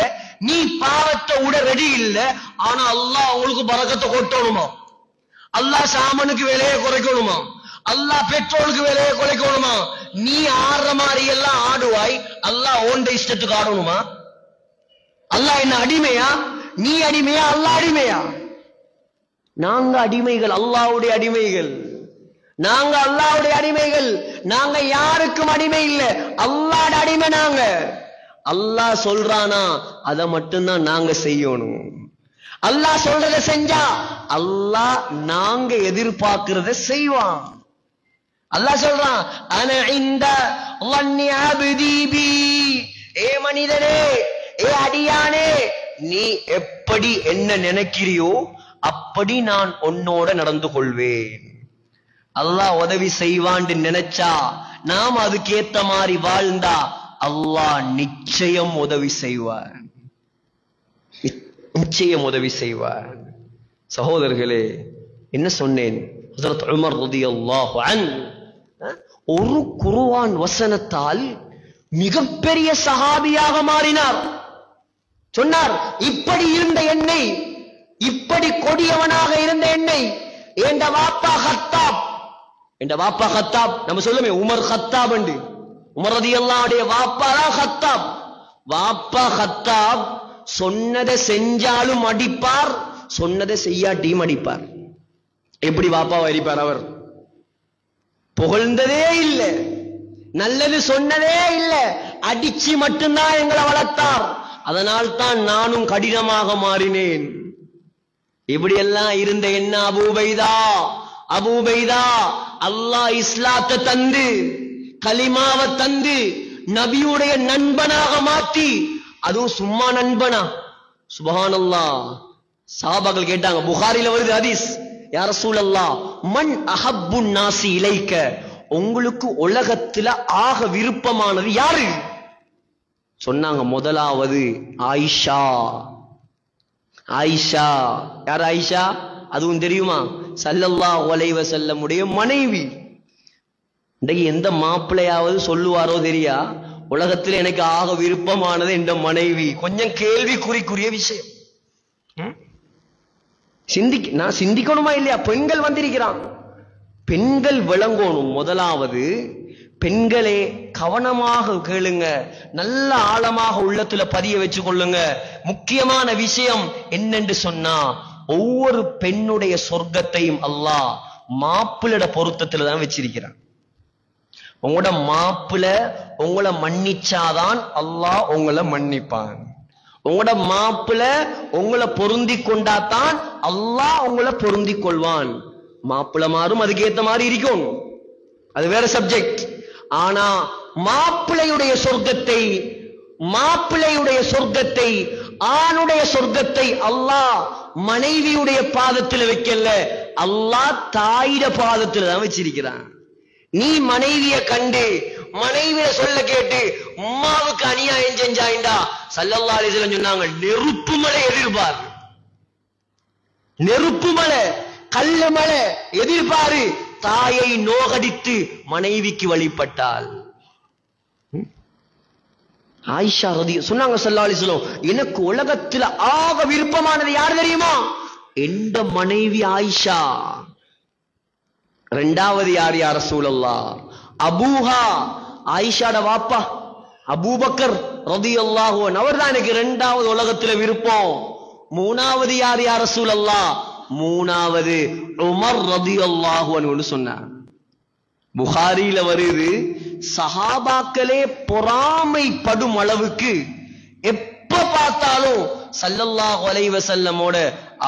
நீ பாவத்தை விட ரெடி இல்ல. ஆனா அல்லாஹ் உங்களுக்கு பரக்கத்தை கொட்டணுமா, அல்லாஹ் சாமனுக்கு விலையை குறைக்கணுமா, அல்லாஹ் பெட்ரோலுக்கு விலையை குறைக்கணுமா? நீ ஆடுற மாதிரி எல்லாம் ஆடுவாய், அல்லாஹ் ஓண்ட இஷ்டத்துக்கு ஆடணுமா? அல்லாஹ் என்ன அடிமையா? நீ அடிமையா அல்லாஹ் அடிமையா? நாங்க அடிமைகள், அல்லாஹ்வுடைய அடிமைகள். நாங்க அல்லாஹ்வுடைய அடிமைகள். நாங்க யாருக்கும் அடிமை இல்ல, அல்லாஹ்வுடைய அடிமை நாங்க. அல்லாஹ் சொல்றானா அதை மட்டும்தான் நாங்க செய்யணும். அல்லாஹ் சொல்றத செஞ்சா அல்லாஹ் நாங்க எதிர்பார்க்கிறத செய்வான். அல்லாஹ் சொல்றான், அன இந்த வன்னி அப்தி பி, ஏ மனிதனே, ஏ அடியானே, நீ எப்படி என்ன நினைக்கிறியோ அப்படி நான் உன்னோட நடந்து கொள்வேன். அல்லாஹ் உதவி செய்வான்னு நினைச்சா நாம் அதுக்கேத்த மாதிரி வாழ்ந்தா அல்லாஹ் நிச்சயம் உதவி செய்வார், நிச்சயம் உதவி செய்வார். சகோதரர்களே, என்ன சொன்னேன்? ஹஜ்ரத் உமர் ரலியல்லாஹு அன்ஹு ஒரு குர்ஆன் வசனத்தால் மிகப்பெரிய சஹாபியாக மாறினார். சொன்னார், இப்படி இருந்த என்னை, இப்படி கொடியவனாக இருந்த என்னை என்ற வாப்பா கத்தாப், என்ற வாப்பா கத்தாப், நம்ம சொல்லுமே உமர் கத்தாப் என்று, உமர் ரலியல்லாஹுடைய வாப்பா தான் கத்தாப். வாப்பா கத்தாப் சொன்னதை செஞ்சாலும் அடிப்பார், சொன்னதை செய்யாட்டியும் அடிப்பார். எப்படி வாப்பாவை அடிப்பார்? அவர் புகழ்ந்ததே இல்ல, நல்லது சொன்னதே இல்ல, அடிச்சு மட்டும்தான் எங்களை வளர்த்தார். அதனால் தான் நானும் கடினமாக மாறினேன். இப்படி எல்லாம் இருந்த என்ன அபூபைதா, அபூபைதா அல்லாஹ் இஸ்லாத்தை தந்து, கலிமாவை தந்து, நபியுடைய நண்பனாக மாத்தி, அதுவும் சும்மா நண்பனா? சுப்ஹானல்லாஹ். சஹாபாக்கள் கேட்டாங்க, புகாரில வருது ஹதீஸ், யா ரசூலல்லாஹ் மன் அஹப்புன் நாசி இலைக்க, உங்களுக்கு உலகத்துல ஆக விருப்பமானது யாரு? சொன்னாங்க, முதலாவது ஆயிஷா. ஆயிஷா யார்? ஆயிஷா அதுவும் தெரியுமா? ஸல்லல்லாஹு அலைஹி வஸல்லம் உடைய மனைவி. இன்றைக்கு எந்த மாப்பிள்ளையாவது சொல்லுவாரோ தெரியா, உலகத்தில் எனக்கு ஆக விருப்பமானது என்ற மனைவி. கொஞ்சம் கேள்விக்குறிக்குரிய விஷயம். நான் சிந்திக்கணுமா இல்லையா? பெண்கள் வந்திருக்கிறான், பெண்கள் விளங்கணும். முதலாவது பெண்களே கவனமாக கேளுங்க, நல்ல ஆழமாக உள்ளத்துல பதிய வச்சு கொள்ளுங்க. முக்கியமான விஷயம் என்னென்று சொன்னா, ஒவ்வொரு பெண்ணுடைய சொர்க்கத்தையும் அல்லாஹ் மாப்பிள்ளை பொருத்தத்துல தான் வச்சிருக்கிறான். உங்களோட மாப்பிள்ள உங்களை மன்னிச்சாதான் அல்லாஹ் உங்களை மன்னிப்பான். உங்களோட மாப்பிள்ள உங்களை பொருந்தி கொண்டாதான் அல்லாஹ் உங்களை பொருந்தி கொள்வான். மாப்பிள்ள மாறும், அதுக்கேத்த மாதிரி இருக்கும், அது வேற சப்ஜெக்ட். ஆனா மாப்பிள்ளையுடைய சொர்க்கத்தை, மாப்பிள்ளையுடைய சொர்க்கத்தை, ஆணுடைய சொர்க்கத்தை அல்லாஹ் மனைவியுடைய பாதத்தில் வைக்கல, அல்லாஹ் தாயிட பாதத்தில் தான் வச்சிருக்கிறான். நீ மனைவிய கண்டு, மனைவிய சொல்ல கேட்டு உம்மாவுக்கு அநியாயம் செஞ்சாயிண்டா ஸல்லல்லாஹு அலைஹி வஸல்லம் சொன்னாங்க, நெருப்பு மலை எதிர்பார், நெருப்பு மலை, கல்லு மலை எதிர்பாரு. தாயை நோகடித்து மனைவிக்கு வழிபட்டால். ஆயிஷா சொன்னாங்க ஸல்லல்லாஹு அலைஹி வஸல்லம், எனக்கு உலகத்துல ஆக விருப்பமானது யார் தெரியுமா? என்ற மனைவி ஆயிஷா. ரெண்டாவது யார்? யா ரசூலல்லாஹ் அபூஹா, ஆயிஷாட வாப்பா அபூபக்கர் ரலியல்லாஹு அன்ஹு, அவர்தான் எனக்கு இரண்டாவது உலகத்துல விருப்பம். மூணாவது யார்? யா ரசூலல்லாஹ் மூணாவது உமர் ரலியல்லாஹு அன்ஹு சொன்னார். புகாரில வருது, சஹாபாக்களே பொறாமைப்படும் அளவுக்கு எப்ப பார்த்தாலும் ஸல்லல்லாஹு அலைஹி வஸல்லமோட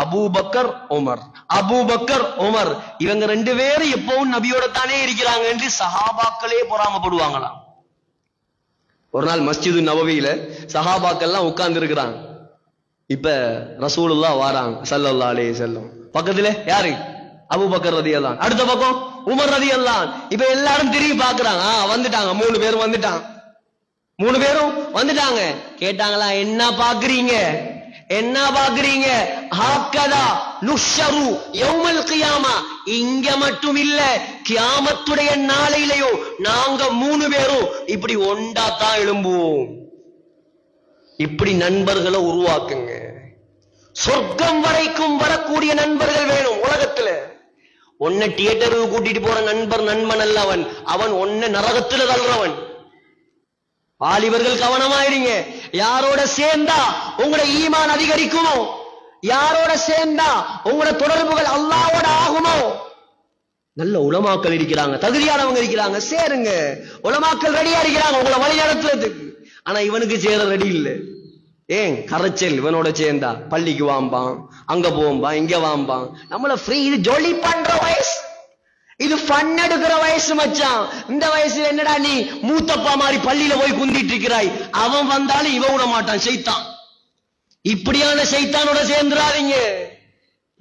அபூபக்கர் உமர், அபூபக்கர் உமர், இவங்க ரெண்டு பேரும் எப்பவும் நபியோட தானே இருக்கிறாங்க என்று சஹாபாக்களே பொறாமப்படுவாங்களாம். ஒரு நாள் மஸ்ஜிது நபவியில சஹாபாக்கள்லாம் உட்கார்ந்து இருக்கிறாங்க. இப்ப ரசூலுல்லாஹ் வாராங்க ஸல்லல்லாஹு அலைஹி வஸல்லம். பக்கத்துல யாரு? அபூபக்கர் ரலியல்லாஹு அன்ஹு, அடுத்த பக்கம் உமர் ரலியல்லாஹு அன்ஹு. இப்ப எல்லாரும் திரும்பி பாக்குறாங்க, வந்துட்டாங்க, 3 பேரும் வந்துட்டாங்க, 3 பேரும் வந்துட்டாங்க. கேட்டாங்களா, என்ன பாக்குறீங்க? என்ன பாக்குறீங்க? ஹாக்கதா நுஷரு யௌமல் கியாமா. இங்க மட்டும் இல்ல, கியாமத்துடைய நாளையிலையோ நாங்க 3 பேரும் இப்படி ஒண்டாத்தான் எழும்புவோம். இப்படி நண்பர்களை உருவாக்குங்க. சொர்க்கம் வரைக்கும் வரக்கூடிய நண்பர்கள் வேணும் உலகத்துல. ஒன்ன தியேட்டருக்கு கூட்டிட்டு போற நண்பன் அல்ல அவன். அவன் ஒன்ன நரகத்துல தள்ளுறவன். வாலிபர்கள் கவனமாயிருங்க. யாரோட சேர்ந்தா உங்களோட ஈமான் அதிகரிக்குமோ, யாரோட சேர்ந்தா உங்களோட தொடர்புகள் அல்லாஹ்வோட ஆகுமோ. நல்ல உலமாக்கள் இருக்கிறாங்க, தகுதியானவங்க இருக்கிறாங்க, சேருங்க. உலமாக்கள் ரெடியா இருக்கிறாங்க உங்களை வழி நடத்துறதுக்கு. ஆனா இவனுக்கு சேர ரெடி இல்லை. ஏன்? கரைச்சல். இவனோட சேர்ந்தா பள்ளிக்கு வாம்பான், அங்க போம்பான், இங்க வாம்பான். நம்மள ஃப்ரீ. இது ஜொலி பண்ற வயசு, இது ஃபன் எடுக்கிற வயசு மச்சான். இந்த வயசுல என்னடா நீ மூத்தப்பா மாதிரி பள்ளியில போய் குந்திட்டு இருக்கிறாய்? அவன் வந்தாலும் இவன் விட மாட்டான், சைத்தான். இப்படியான சைத்தானோட சேர்ந்துடாதீங்க.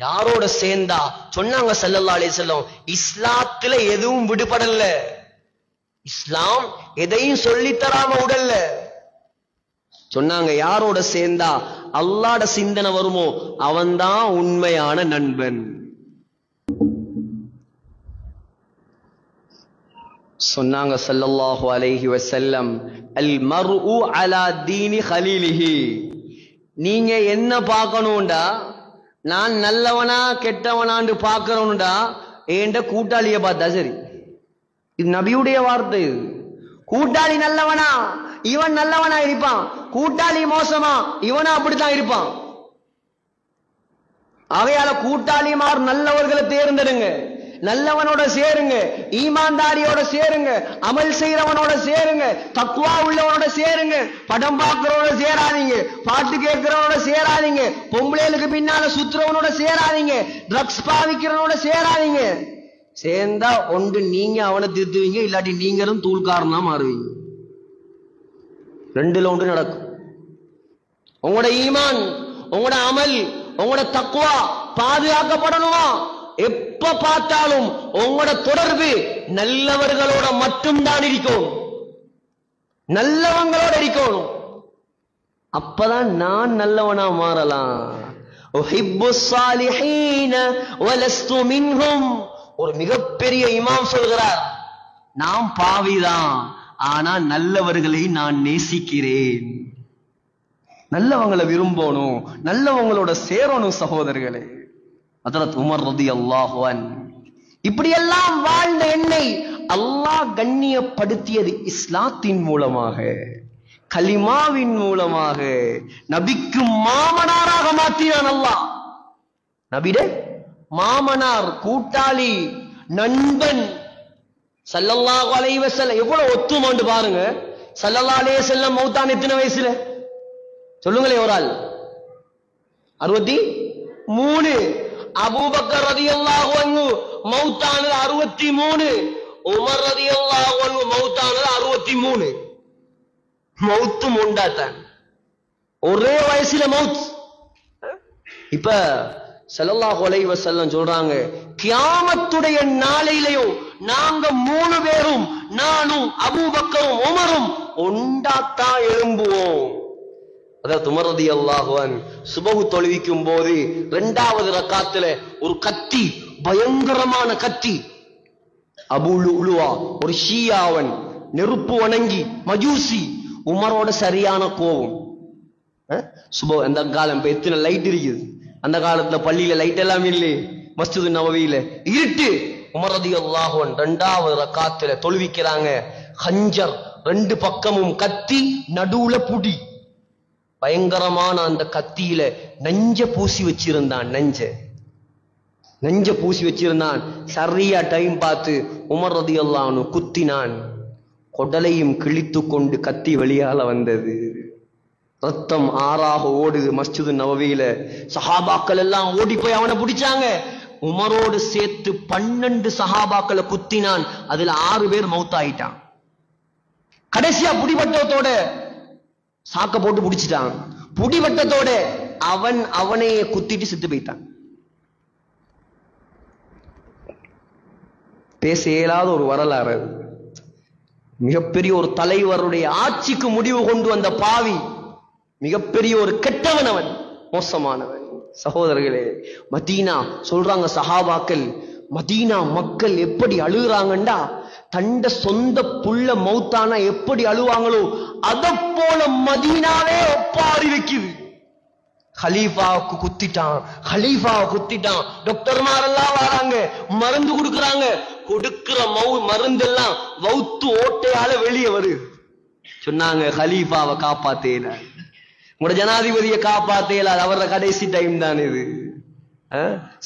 யாரோட சேர்ந்தா சொன்னாங்க ஸல்லல்லாஹு அலைஹி வஸல்லம், இஸ்லாத்துல எதுவும் விடுபடல. இஸ்லாம் எதையும் சொல்லித்தராம உடல்ல சொன்னாங்க. யாரோட சேர்ந்தா அல்லாஹ்ட சிந்தனை வருமோ அவன்தான் உண்மையான நண்பன். சொன்னாங்க ஸல்லல்லாஹு அலைஹி வஸல்லம், அல் மர்உ அலா தீனி கலீலிஹி. நீங்க என்ன பார்க்கணும்டா, நான் நல்லவனா கெட்டவனான்னு பார்க்கணும்டா ஏண்ட கூட்டாளிய பார்த்தா சரி. இது நபியுடைய வார்த்தை. கூட்டாளி நல்லவனா இவன் நல்லவனா இருப்பான், கூட்டாளி மோசமா இவனா அப்படித்தான் இருப்பான். ஆகையால கூட்டாளிமார் நல்லவர்களை தேர்ந்தெடுங்க, நல்லவனோட சேருங்க, ஈமான்தாரியோட சேருங்க, அமல் செய்யறவனோட சேருங்க, தக்வா உள்ளவனோட சேருங்க. படம் பார்க்கிறவனோட சேராதீங்க, பாட்டு கேட்கிறவனோட சேராதீங்க, பொம்பளைகளுக்கு பின்னால சுத்துறவனோட சேராதீங்க, ட்ரக்ஸ் பாவிக்கிறவனோட சேராதீங்க. சேர்ந்தா ஒன்று நீங்க அவனை திருத்துவீங்க, இல்லாட்டி நீங்களும் தூள்காரனா மாறுவீங்க. ரெண்டுல ஒன்று நடக்கும். உங்களோட ஈமான், உங்களோட அமல், உங்களோட தக்வா பாதுகாக்கப்படணுமா? எப்ப பார்த்தாலும் உங்களோட தொடர்பு நல்லவர்களோட மட்டும்தான் இருக்கணும், நல்லவங்களோட இருக்கணும். அப்பதான் நான் நல்லவனா மாறலாம். உஹிப்புஸ் ஸாலிஹீன வலஸ்து மின்ஹும். ஒரு மிகப்பெரிய இமாம் சொல்கிறார், நான் பாவிதான், ஆனா நல்லவர்களை நான் நேசிக்கிறேன். நல்லவங்களை விரும்பணும், நல்லவங்களோட சேரணும் சகோதரர்களே. ஹஜ்ரத் உமர் ரலியல்லாஹு அன்ஹு இப்படியெல்லாம் வாழ்ந்த என்னை அல்லாஹ் கண்ணியப்படுத்தியது இஸ்லாத்தின் மூலமாக, கலிமாவின் மூலமாக. நபிக்கு மாமனாராக மாற்றினான் அல்லாஹ். நபிட மாமனார், கூட்டாளி, நண்பன். ஸல்லல்லாஹு அலைஹி வஸல்லம் எவ்வளவு ஒத்துமாண்டு பாருங்க. ஸல்லல்லாஹு அலைஹி வஸல்லம் மௌத்தான் எத்தனை வயசுல சொல்லுங்களே ஒரு ஆள்? 63. அபூபக்கர் ரலியல்லாஹு அன்ஹு மௌத்தானது 63. உமர் ரலியல்லாஹு அன்ஹு மௌத்தானது 63. மௌத்து மூண்டாத்தான், ஒரே வயசுல மௌத். இப்ப ஸல்லல்லாஹு அலைஹி வஸல்லம் சொல்றாங்க, கியாமத்துடைய நாளையிலையும் நாங்க 3 பேரும், நானும் அபூபக்கரும் உமரும் ஒண்டாத்தான் எழும்புவோம். அதாவது உமர் ரலியல்லாஹு அன்ஹு சுபஹ் தொழுவிக்கும் போது 2வது ரக்காத்துல ஒரு கத்தி, பயங்கரமான கத்தி. அபூ லுஅலுவா ஒரு ஷியாவன், நெருப்பு வணங்கி மஜூசி, உமரோட சரியான கோபம். சுபஹ் அந்த காலம் இப்ப எத்தனை லைட் இருக்குது, அந்த காலத்துல பள்ளியில லைட் எல்லாம் இல்லை, மஸ்ஜிது நபவியில இருட்டு. உமர் ரலியல்லாஹு அன்ஹு 2வது ரக்காத்துல தொழுவிக்கிறாங்க. ஹஞ்சர், 2 பக்கமும் கத்தி, நடுவுல புடி. பயங்கரமான அந்த கத்தியில நெஞ்ச பூசி வச்சிருந்தான். நெஞ்ச பூசி வச்சிருந்தான். சரியா டைம் பார்த்து உமர் ரலியல்லாஹு அன்ஹு குத்தினான். கொடலையும் கிழித்து கொண்டு கத்தி வெளியால வந்தது. ரத்தம் ஆறாக ஓடுது மஸ்ஜிது நபவியில. சஹாபாக்கள் எல்லாம் ஓடி போய் அவனை பிடிச்சாங்க. உமரோடு சேர்த்து 12 சஹாபாக்களை குத்தினான். அதுல 6 பேர் மௌத்தாயிட்டான். கடைசியா புடிவட்டத்தோட சாக்க போட்டு பிடிச்சிட்டான். புடிவட்டத்தோட அவனையே குத்திட்டு செத்து போயிட்டான். பேச இயலாத ஒரு வரலாறு. மிகப்பெரிய ஒரு தலைவருடைய ஆட்சிக்கு முடிவு கொண்டு வந்த பாவி, மிகப்பெரிய ஒரு கெட்டவன் அவன். மோசமானவன். சகோதரர்களே, மதீனா சொல்றாங்க சஹாபாக்கள், மதீனா மக்கள் எப்படி அழுகுறாங்கண்டா, தண்ட சொந்த புள்ள மௌத்தானா எப்படி அழுவாங்களோ அதை போல மதீனாவே ஒப்பாரி வைக்குது. ஹலீஃபாவுக்கு குத்திட்டான், ஹலீஃபாவை குத்திட்டான். டாக்டர்மாரெல்லாம் வராங்க, மருந்து கொடுக்கறாங்க. கொடுக்கிற மருந்தெல்லாம் வௌத்து ஓட்டையால வெளியே வருது. சொன்னாங்க ஹலீஃபாவை காப்பாத்தேல, உங்களோட ஜனாதிபதியை காப்பாத்தேல, அவரோட கடைசி டைம் தான் இது.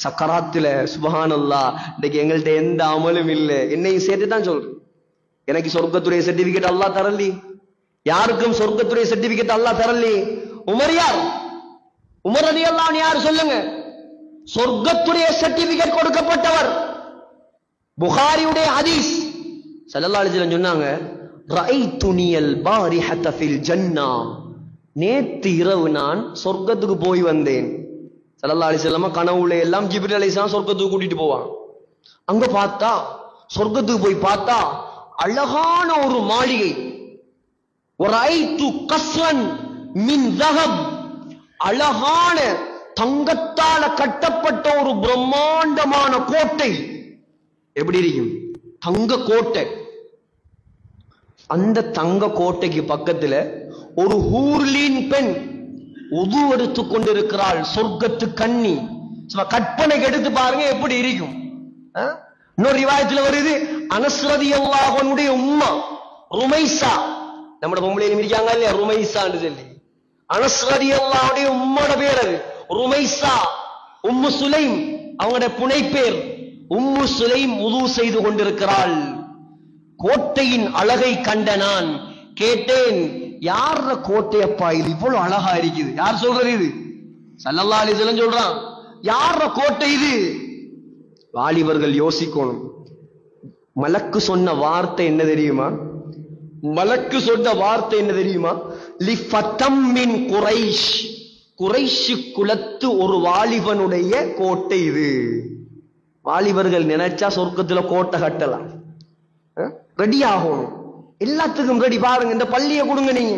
சக்கராத்துல சுப்ஹானல்லாஹ், இன்னைக்கு எங்கள்கிட்ட எந்த அமலும் இல்லை. என்னையும் சேர்த்துதான் சொல்றேன். எனக்கு சொர்க்கத்துடைய சர்டிபிகேட் அல்லாஹ் தரலி, யாருக்கும் சொர்க்கத்துடைய சர்டிபிகேட் அல்லாஹ் தரலி. உமர் யார்? உமர் ரலியல்லாஹு அன்ஹு யார் சொல்லுங்க? சொர்க்கத்துடைய சர்டிபிகேட் கொடுக்கப்பட்டவர். புகாரியுடைய ஹதீஸ் ஸல்லல்லாஹு அலைஹி வஸல்லம் சொன்னாங்க, ரஐதுனியல் பாரிஹத ஃபில் ஜன்னah, நேத்து இரவு நான் சொர்க்கத்துக்கு போய் வந்தேன். ஸல்லல்லாஹு அலைஹி வஸல்லம் கனவுல எல்லாம் ஜிப்ரீல் அலைஹிஸ்ஸலாம் சொர்க்கத்துக்கு கூட்டிட்டு போவாங்க. அங்க பார்த்தா, சொர்க்கத்துக்கு போய் பார்த்தா அழகான ஒரு மாளிகை. வரைது கஸ்ரன் மின் ذهب, அழகான தங்கத்தால கட்டப்பட்ட ஒரு பிரம்மாண்டமான கோட்டை. எப்படி இருக்கும்? தங்க கோட்டை. அந்த தங்க கோட்டைக்கு பக்கத்துல ஒரு ஹூர்லீன் பெண் உது எடுத்து கொண்டிருக்கிறாள். சொர்க்கத்து கன்னி. கற்பனைக்கு எடுத்து பாருங்க எப்படி இருக்கும். இன்னொரு ரிவாயத்துல வருது, அனஸ் ரலியல்லாஹு அன்ஹுடைய உம்மா ருமைஸா, நம்ம பொம்பளையிலும் இருக்காங்க இல்லையா ருமைஸான்னு சொல்லி, அனஸ் ரலியல்லாஹு அன்ஹுடைய உம்மோட பேர் அது ருமைஸா. உம்மு சுலைம் அவங்களுடைய புனை பேர். உம்மு சுலைம் உது செய்து கொண்டிருக்கிறாள். கோட்டையின் அழகை கண்ட நான் கேட்டேன், யார கோட்டையப்பா இது இவ்வளவு அழகா இருக்குது? யார் சொல்றது இது? ஸல்லல்லாஹு அலைஹி வஸல்லம் சொல்றான். யார கோட்டை இது? வாலிபர்கள் யோசிக்கணும். மலக்கு சொன்ன வார்த்தை என்ன தெரியுமா? மலக்கு சொன்ன வார்த்தை என்ன தெரியுமா? லிஃபதம் மின் குரைஷ், குரைஷ் குலத்து ஒரு வாலிபனுடைய கோட்டை இது. வாலிபர்கள் நினைச்சா சொர்க்கத்துல கோட்டை கட்டலாம். ரெடி ஆகணும், எல்லாத்துக்கும் ரெடி. பாருங்க, இந்த பள்ளியை கொடுங்க, நீங்க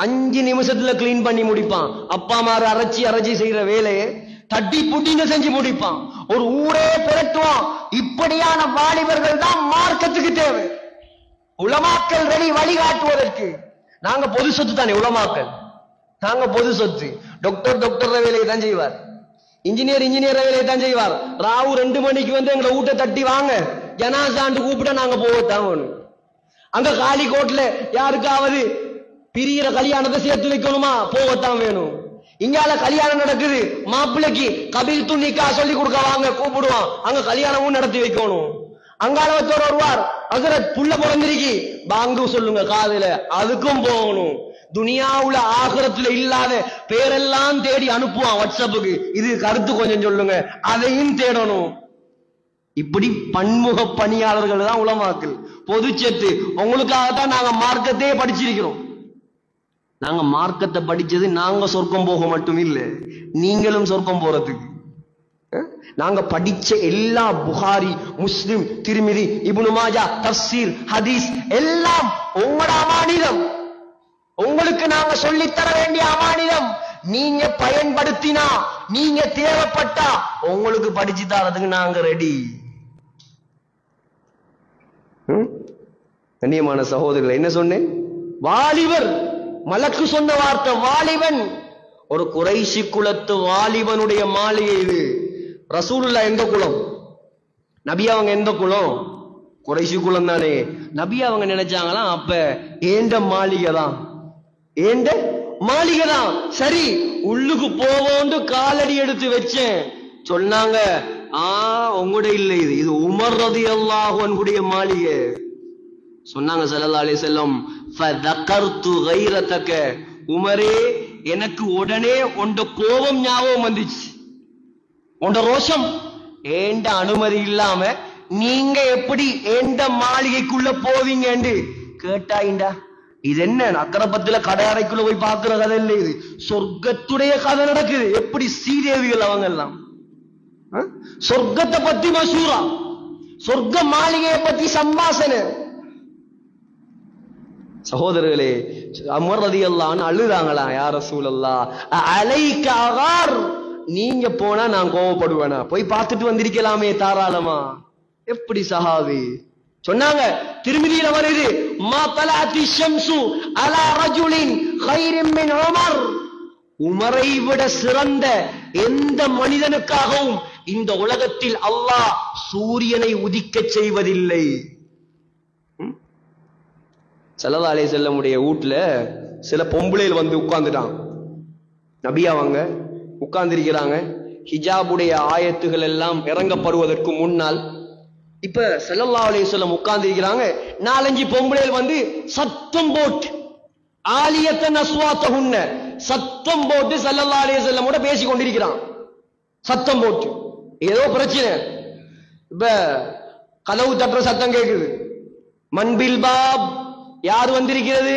5 நிமிஷத்துல கிளீன் பண்ணி முடிப்பான். அப்பா மாறு அரைச்சி செய்யற வேலையை தட்டி புட்டின்னு செஞ்சு முடிப்பான். ஒரு ஊரே பெரட்டுவான். இப்படியான வாலிபர்கள் தான் மார்க்கத்துக்கு தேவை. உலமாக்கள் ரெடி வழிகாட்டுவதற்கு. நாங்க பொது சொத்து தானே உலமாக்கள், நாங்க பொது சொத்து. டாக்டர் வேலையை தான் செய்வார், இன்ஜினியர் வேலையை தான் செய்வார். ராவு 2 மணிக்கு வந்து எங்களை ஊட்ட தட்டி வாங்க ஜனாசாண்டு கூப்பிட்டா நாங்க போகத்தான் வேணும். அங்க காலிக்கோட்ல யாருக்காவது பிரியிற கல்யாணத்தை சேர்த்து வைக்கணுமா, போகத்தான் வேணும். இங்கால கல்யாணம் நடக்குது, மாப்பிள்ளைக்கு கபில் துணிக்கா சொல்லி கொடுக்க வாங்க கூப்பிடுவான், அங்க கல்யாணமும் நடத்தி வைக்கணும். அங்கால வச்சோர் வருவார், ஹஸரத் புள்ள பிறந்திருக்கி பாங்கு சொல்லுங்க காதுல, அதுக்கும் போகணும். துனியாவுல ஆகிரத்துல இல்லாத பேரெல்லாம் தேடி அனுப்புவான் வாட்ஸ்அப்புக்கு, இது கருத்து கொஞ்சம் சொல்லுங்க, அதையும் தேடணும். இப்படி பன்முக பணியாளர்கள் தான் உலமாக்கள். பொதுச்சத்து உங்களுக்காகத்தான் நாங்க மார்க்கத்தையே படிச்சிருக்கிறோம். நாங்க மார்க்கத்தை படிச்சது நாங்க சொர்க்கம் போக மட்டும் இல்லை, நீங்களும் சொர்க்கம் போறதுக்கு. நாங்க படிச்ச எல்லா புகாரி, முஸ்லிம், திர்மிதி, இப்னு மாஜா, தஃப்சீர், ஹதீஸ் எல்லாம் உங்களோட அமானிதம். உங்களுக்கு நாங்க சொல்லித்தர வேண்டிய அமானிதம். நீங்க பயன்படுத்தினா, நீங்க தேவைப்பட்டா உங்களுக்கு படிச்சு தரதுக்கு நாங்க ரெடி. கண்ணியமான சகோதரர்கள், என்ன சொன்னேன்? வாலிபர், மலக்கு சொன்ன வார்த்தை வாலிபன். ஒரு குறைஷி குலத்து வாலிபனுடைய மாளிகை இது. ரசூலுல்லாஹ் எந்த குலம்? நபி அவங்க எந்த குலம்? குறைஷி குலம் தானே. நபி அவங்க நினைச்சாங்களாம், அப்ப ஏண்ட மாளிகை தான், ஏண்ட மாளிகை தான். சரி, உள்ளுக்கு போவோண்டு காலடி எடுத்து வச்சேன். சொன்னாங்க, உங்களுடைய இல்லை, இது உமர் ரலியல்லாஹு அன்ஹுடைய மாளிகை. சொன்னாங்க ஸல்லல்லாஹு அலைஹி வஸல்லம், ஃபதகர்து கைரதக, உமரே எனக்கு உடனே உண்ட கோபம் ஞாபகம் வந்துச்சு, உண்ட ரோஷம். ஏண்ட அனுமதி இல்லாம நீங்க எப்படி ஏண்ட மாளிகைக்குள்ள போவீங்கன்னு கேட்டாயிண்டா. இது என்ன அக்கரப்பத்துல கடை அறைக்குள்ள போய் பாக்குற கதை இல்லை, இது சொர்க்கத்துடைய கதை நடக்குது. எப்படி சீதேவிகள் அவங்க எல்லாம் சொர்க்கத்தை பத்தி மசூரா, சொர்க்க மாளிகையை பத்தி சம்பாசனை. சகோதரர்களே, உமர் ரலியல்லாஹு அன்ஹு அழுதாங்களாம், யா ரசூலல்லாஹ் அலைக அகார், நீங்க போனா நான் கோவப்படுவேனா? போய் பார்த்துட்டு வந்திருக்கலாமே தாராளமா. எப்படி சஹாபி சொன்னாங்க, திருமிதியில வருது, மா தலஅத்தி ஷம்சு அலா ரஜுலின் கைரின் மின் உமர், உமரை விட சிறந்த எந்த மனிதனுக்காகவும் இந்த உலகத்தில் அல்லாஹ் சூரியனை உதிக்க செய்வதில்லை. ஸல்லல்லாஹு அலைஹி வஸல்லம் உடைய வீட்டுல சில பொம்பளைகள் வந்து உட்கார்ந்துட்டாங்க. நபி அவங்க உட்கார்ந்திருக்கிறாங்க. ஹிஜாபுடைய ஆயத்துகள் எல்லாம் இறங்கப்படுவதற்கு முன்னால் இப்ப ஸல்லல்லாஹு அலைஹி வஸல்லம் உட்கார்ந்திருக்கிறாங்க. 4-5 பொம்பளைகள் வந்து சத்தம் போட்டு ஆலியத்தன் அஸ்வாத்தஹுன்ன, சத்தம் போட்டு ஸல்லல்லாஹு அலைஹி வஸல்லம் கூட பேசி கொண்டிருக்கிறான். சத்தம் போட்டு ஏதோ பிரச்சனை. இப்ப கதவு தட்டுற சத்தம் கேட்குது. மன்பில் பாப், யார் வந்திருக்கிறது?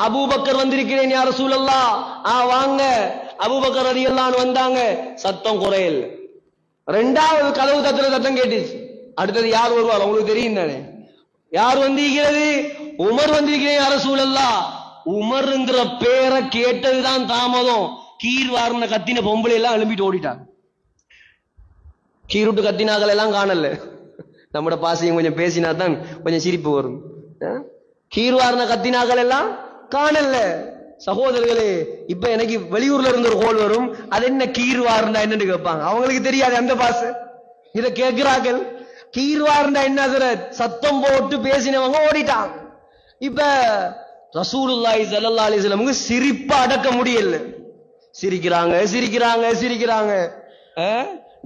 அபூபக்கர் வந்திருக்கிறேன் யா ரசூலல்லாஹ். வாங்க. அபூபக்கர் ரலியல்லாஹு அன்ஹு வந்தாங்க. சத்தம் குறையல். 2வது கதவு தட்டுற சத்தம் கேட்டுச்சு. அடுத்தது யார் வருவார் உங்களுக்கு தெரியும் தானே? யார் வந்திருக்கிறது? உமர் வந்திருக்கிறேன் யா ரசூலல்லாஹ். உமர்ங்கிற பேரை கேட்டதுதான் தாமதம். கீர் வார்ன கத்தின பொம்பளை எல்லாம் எழும்பிட்டு ஓடிட்டாங்க. கீருட்டு கத்தினாக்கள் எல்லாம் காணல. நம்மட பாசையும் கொஞ்சம் பேசினா தான் கொஞ்சம் சிரிப்பு வரும். கீர் வார்ன கத்தினாக்கள் எல்லாம் காணல. சகோதரர்களே, இப்ப எனக்கு வெளியூர்ல இருந்து ஒரு கோல் வரும். அது என்ன கீர் வார்ந்தா என்னன்னு கேட்பாங்க. அவங்களுக்கு தெரியாது அந்த பாசை. இத கேட்கிறார்கள். கீர் வார்ந்தா என்ன? சத்தம் போட்டு பேசினவங்க ஓடிட்டாங்க. இப்ப ரசூலுல்லாஹி ஸல்லல்லாஹு அலைஹி வஸல்லம் சிரிப்ப அடக்க முடியல. சிரிக்கிறாங்க சிரிக்கிறாங்க சிரிக்கிறாங்க.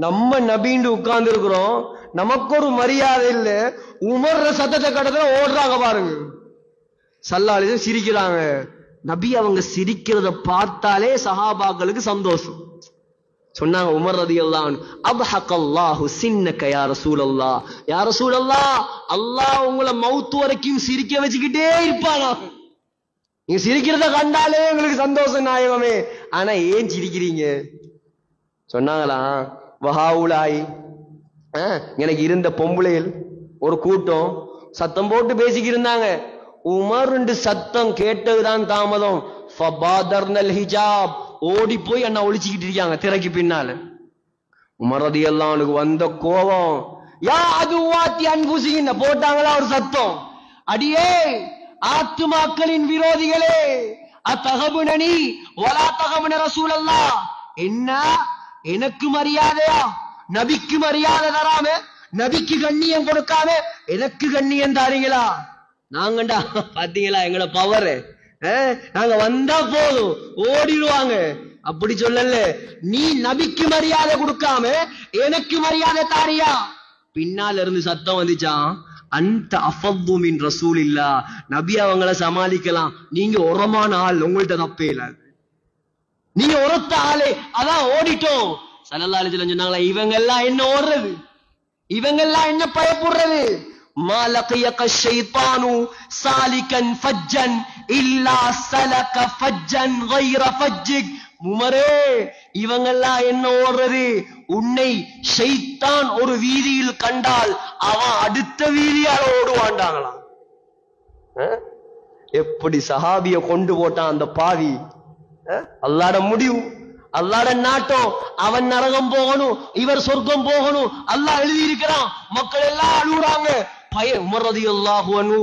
நம்ம நபின்னு உட்கார்ந்து இருக்கிறோம், நமக்கு ஒரு மரியாதை இல்ல. உமர் சத்தத்தை கடத்துல ஓடுறாங்க பாருங்க. ஸல்லல்லாஹு அலைஹி வஸல்லம் சிரிக்கிறாங்க. நபி அவங்க சிரிக்கிறத பார்த்தாலே சஹாபாக்களுக்கு சந்தோஷம். சொன்னாங்க உமர் ரலியல்லாஹு அன்ஹு, அப்ஹகல்லாஹு சின்னக யா ரசூலல்லாஹ். யா ரசூலல்லாஹ், அல்லாஹ் உங்களை மௌத் வரைக்கும் சிரிக்க வச்சுக்கிட்டே இருப்பானா? நீங்க சிரிக்கிறத கண்டாலே எங்களுக்கு சந்தோஷம் நாயகமே. ஆனா ஏன் சிரிக்கிறீங்க? சொன்னாங்களாம், வஹாவுலாய், எனக்கு இருந்த பொம்பளைகள் ஒரு கூட்டம் சத்தம் போட்டு பேசிக்கிட்டு இருந்தாங்க. உமர் சத்தம் கேட்டதுதான் தாமதம். ஃபபாதர்னல் ஹிஜாப், ஓடி போய் அண்ணா ஒளிச்சுக்கிட்டு இருக்காங்க திரைக்கு பின்னால. உமர் ரலியல்லாஹு அன்ஹு வந்த கோபம், யா அதுவாத்தி அன்புசிகின்னு போட்டாங்களா ஒரு சத்தம். அடியே ஆத்துமாக்களின் விரோதிகளே, அத்தகபுனனி வலா தகபுன ரசூலல்லாஹ். என்ன எனக்கு மரியாதையா? நபிக்கு மரியாதை தராம, நபிக்கு கண்ணியம் கொடுக்காம எனக்கு கண்ணியம் தாரீங்களா? நாங்கண்டா பாத்தீங்களா எங்களோட பவர், நாங்க வந்தா போதும் ஓடிடுவாங்க. அப்படி சொல்லல. நீ நபிக்கு மரியாதை கொடுக்காம எனக்கு மரியாதை தாரியா? பின்னால இருந்து சத்தம் வந்துச்சான், அந்த அஃபது மின் ரசூலில்லாஹ். நபி அவங்கள சமாளிக்கலாம், நீங்க உரமான ஆள், உங்கள்ட்ட தப்பே இல்ல, நீங்க உரத்த ஆளே, அதான் ஓடிட்டோம். ஸல்லல்லாஹு அலைஹி வஸல்லம் சொன்னாங்களா, இவங்க எல்லாம் என்ன ஓடுறது, இவங்க எல்லாம் என்ன பயப்படுறது? மா லகியக ஷைத்தானு சாலிகன் ஃபஜ்ஜன் இல்லா சலக ஃபஜ்ஜன் கைர ஃபஜ்ஜிக். உமரே, இவங்கெல்லாம் என்ன ஓடுறது? உன்னை ஷைத்தான் ஒரு வீதியில் கண்டால் அவன் அடுத்த வீதியால ஓடுவாண்டாங்களாம். எப்படி சஹாபிய கொண்டு போட்டான் அந்த பாவி. அல்லாஹ்ட முடிவு, அல்லாஹ்ட நாட்டம். அவன் நரகம் போகணும், இவர் சொர்க்கம் போகணும், அல்லாஹ் எழுதி இருக்கிறான். மக்கள் எல்லாம் அழுகுறாங்க. உமர் ரலியல்லாஹு அன்ஹு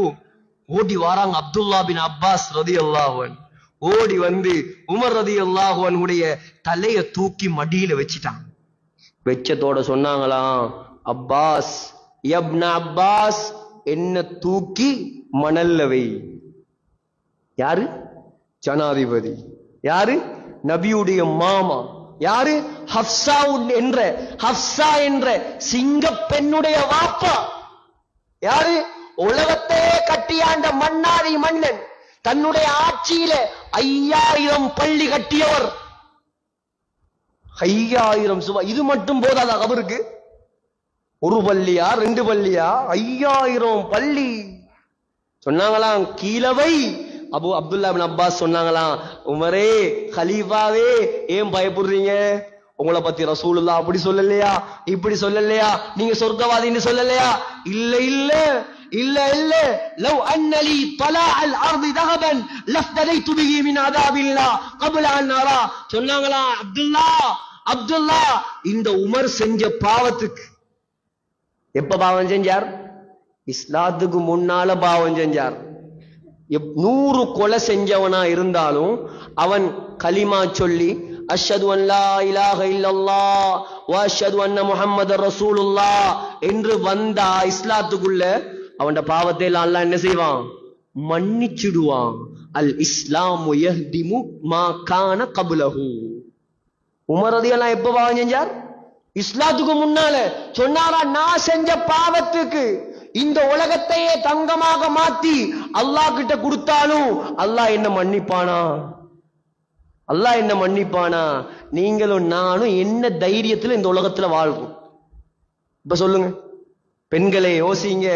ஓடி வாராங்க. அப்துல்லா பின் அப்பாஸ் ரலியல்லாஹு அன்ஹு ஓடி வந்து உமர் ரலியல்லாஹு அன்ஹுடைய தலைய தூக்கி மடியில வச்சிட்டாங்க. வெச்சத்தோட சொன்னாங்களாம், அப்பாஸ், இப்ன அப்பாஸ், என்ன தூக்கி மணல்ல வை. யாரு? ஜனாதிபதி. யாரு? நபியுடைய மாமா. யாரு? ஹப்ஸா என்ற, ஹப்ஸா என்ற சிங்க பெண்ணுடைய வாப்பா. யாரு? உலகத்தையே கட்டியாண்ட மன்னாதி மன்னன். தன்னுடைய ஆட்சியில 5000 பள்ளி கட்டியவர். 5000 சுபா. இது மட்டும் போதாதா அவருக்கு? ஒரு பள்ளியா, 2 பள்ளியா? 5000 பள்ளி. சொன்னாங்களாம், கீழவை. அப்துல்லா பின் அப்பாஸ் சொன்னாங்களாம், உமரே, கலீஃபாவே, ஏன் பயப்படுறீங்க? உங்களை பத்தி ரசூலுல்லாஹ் அப்படி சொல்லலையா, இப்படி சொல்லலையா, நீங்க சொர்க்கவாதின்னு சொல்லலையா? இல்ல இல்ல, இல்ல இல்ல லவ் அன்னலி தலாஅல் அர்தி தஹபன் லஃப்தலைது பிஹி மின் அதாபில்லா قبل அன் அரா. சொன்னாங்களா அப்துல்லா இந்த உமர் செஞ்ச பாவத்துக்கு எப்ப பாவம் செஞ்சார்? இஸ்லாத்துக்கு முன்னால பாவம் செஞ்சார். 100 கொலை செஞ்சவனா இருந்தாலும் அவன் கலிமா சொல்லி அஷ்ஹது அன் லா இலாஹ இல்லல்லாஹ் வ அஷ்ஹது அன்ன முஹம்மதர் ரசூலுல்லாஹ் என்று வந்தா இஸ்லாத்துக்குள்ள அவன் பாவத்தை எல்லாம் அல்லாஹ் என்ன செய்வான்? மன்னிச்சிடுவான். அல் இஸ்லாமு யஹ்திமு மா கான கப்லஹு. உமர் ரலியல்லாஹு எப்ப பாவம் செஞ்சார்? இஸ்லாத்துக்கு முன்னால. சொன்னாரா, நான் செஞ்ச பாவத்துக்கு இந்த உலகத்தையே தங்கமாக மாத்தி அல்லாஹ் கிட்ட கொடுத்தாலும் அல்லாஹ் என்ன மன்னிப்பானா? அல்லாஹ் என்ன மன்னிப்பானா? நீங்களும் நானும் என்ன தைரியத்துல இந்த உலகத்துல வாழ்றோம்? இப்ப சொல்லுங்க, பெண்களே யோசிங்க,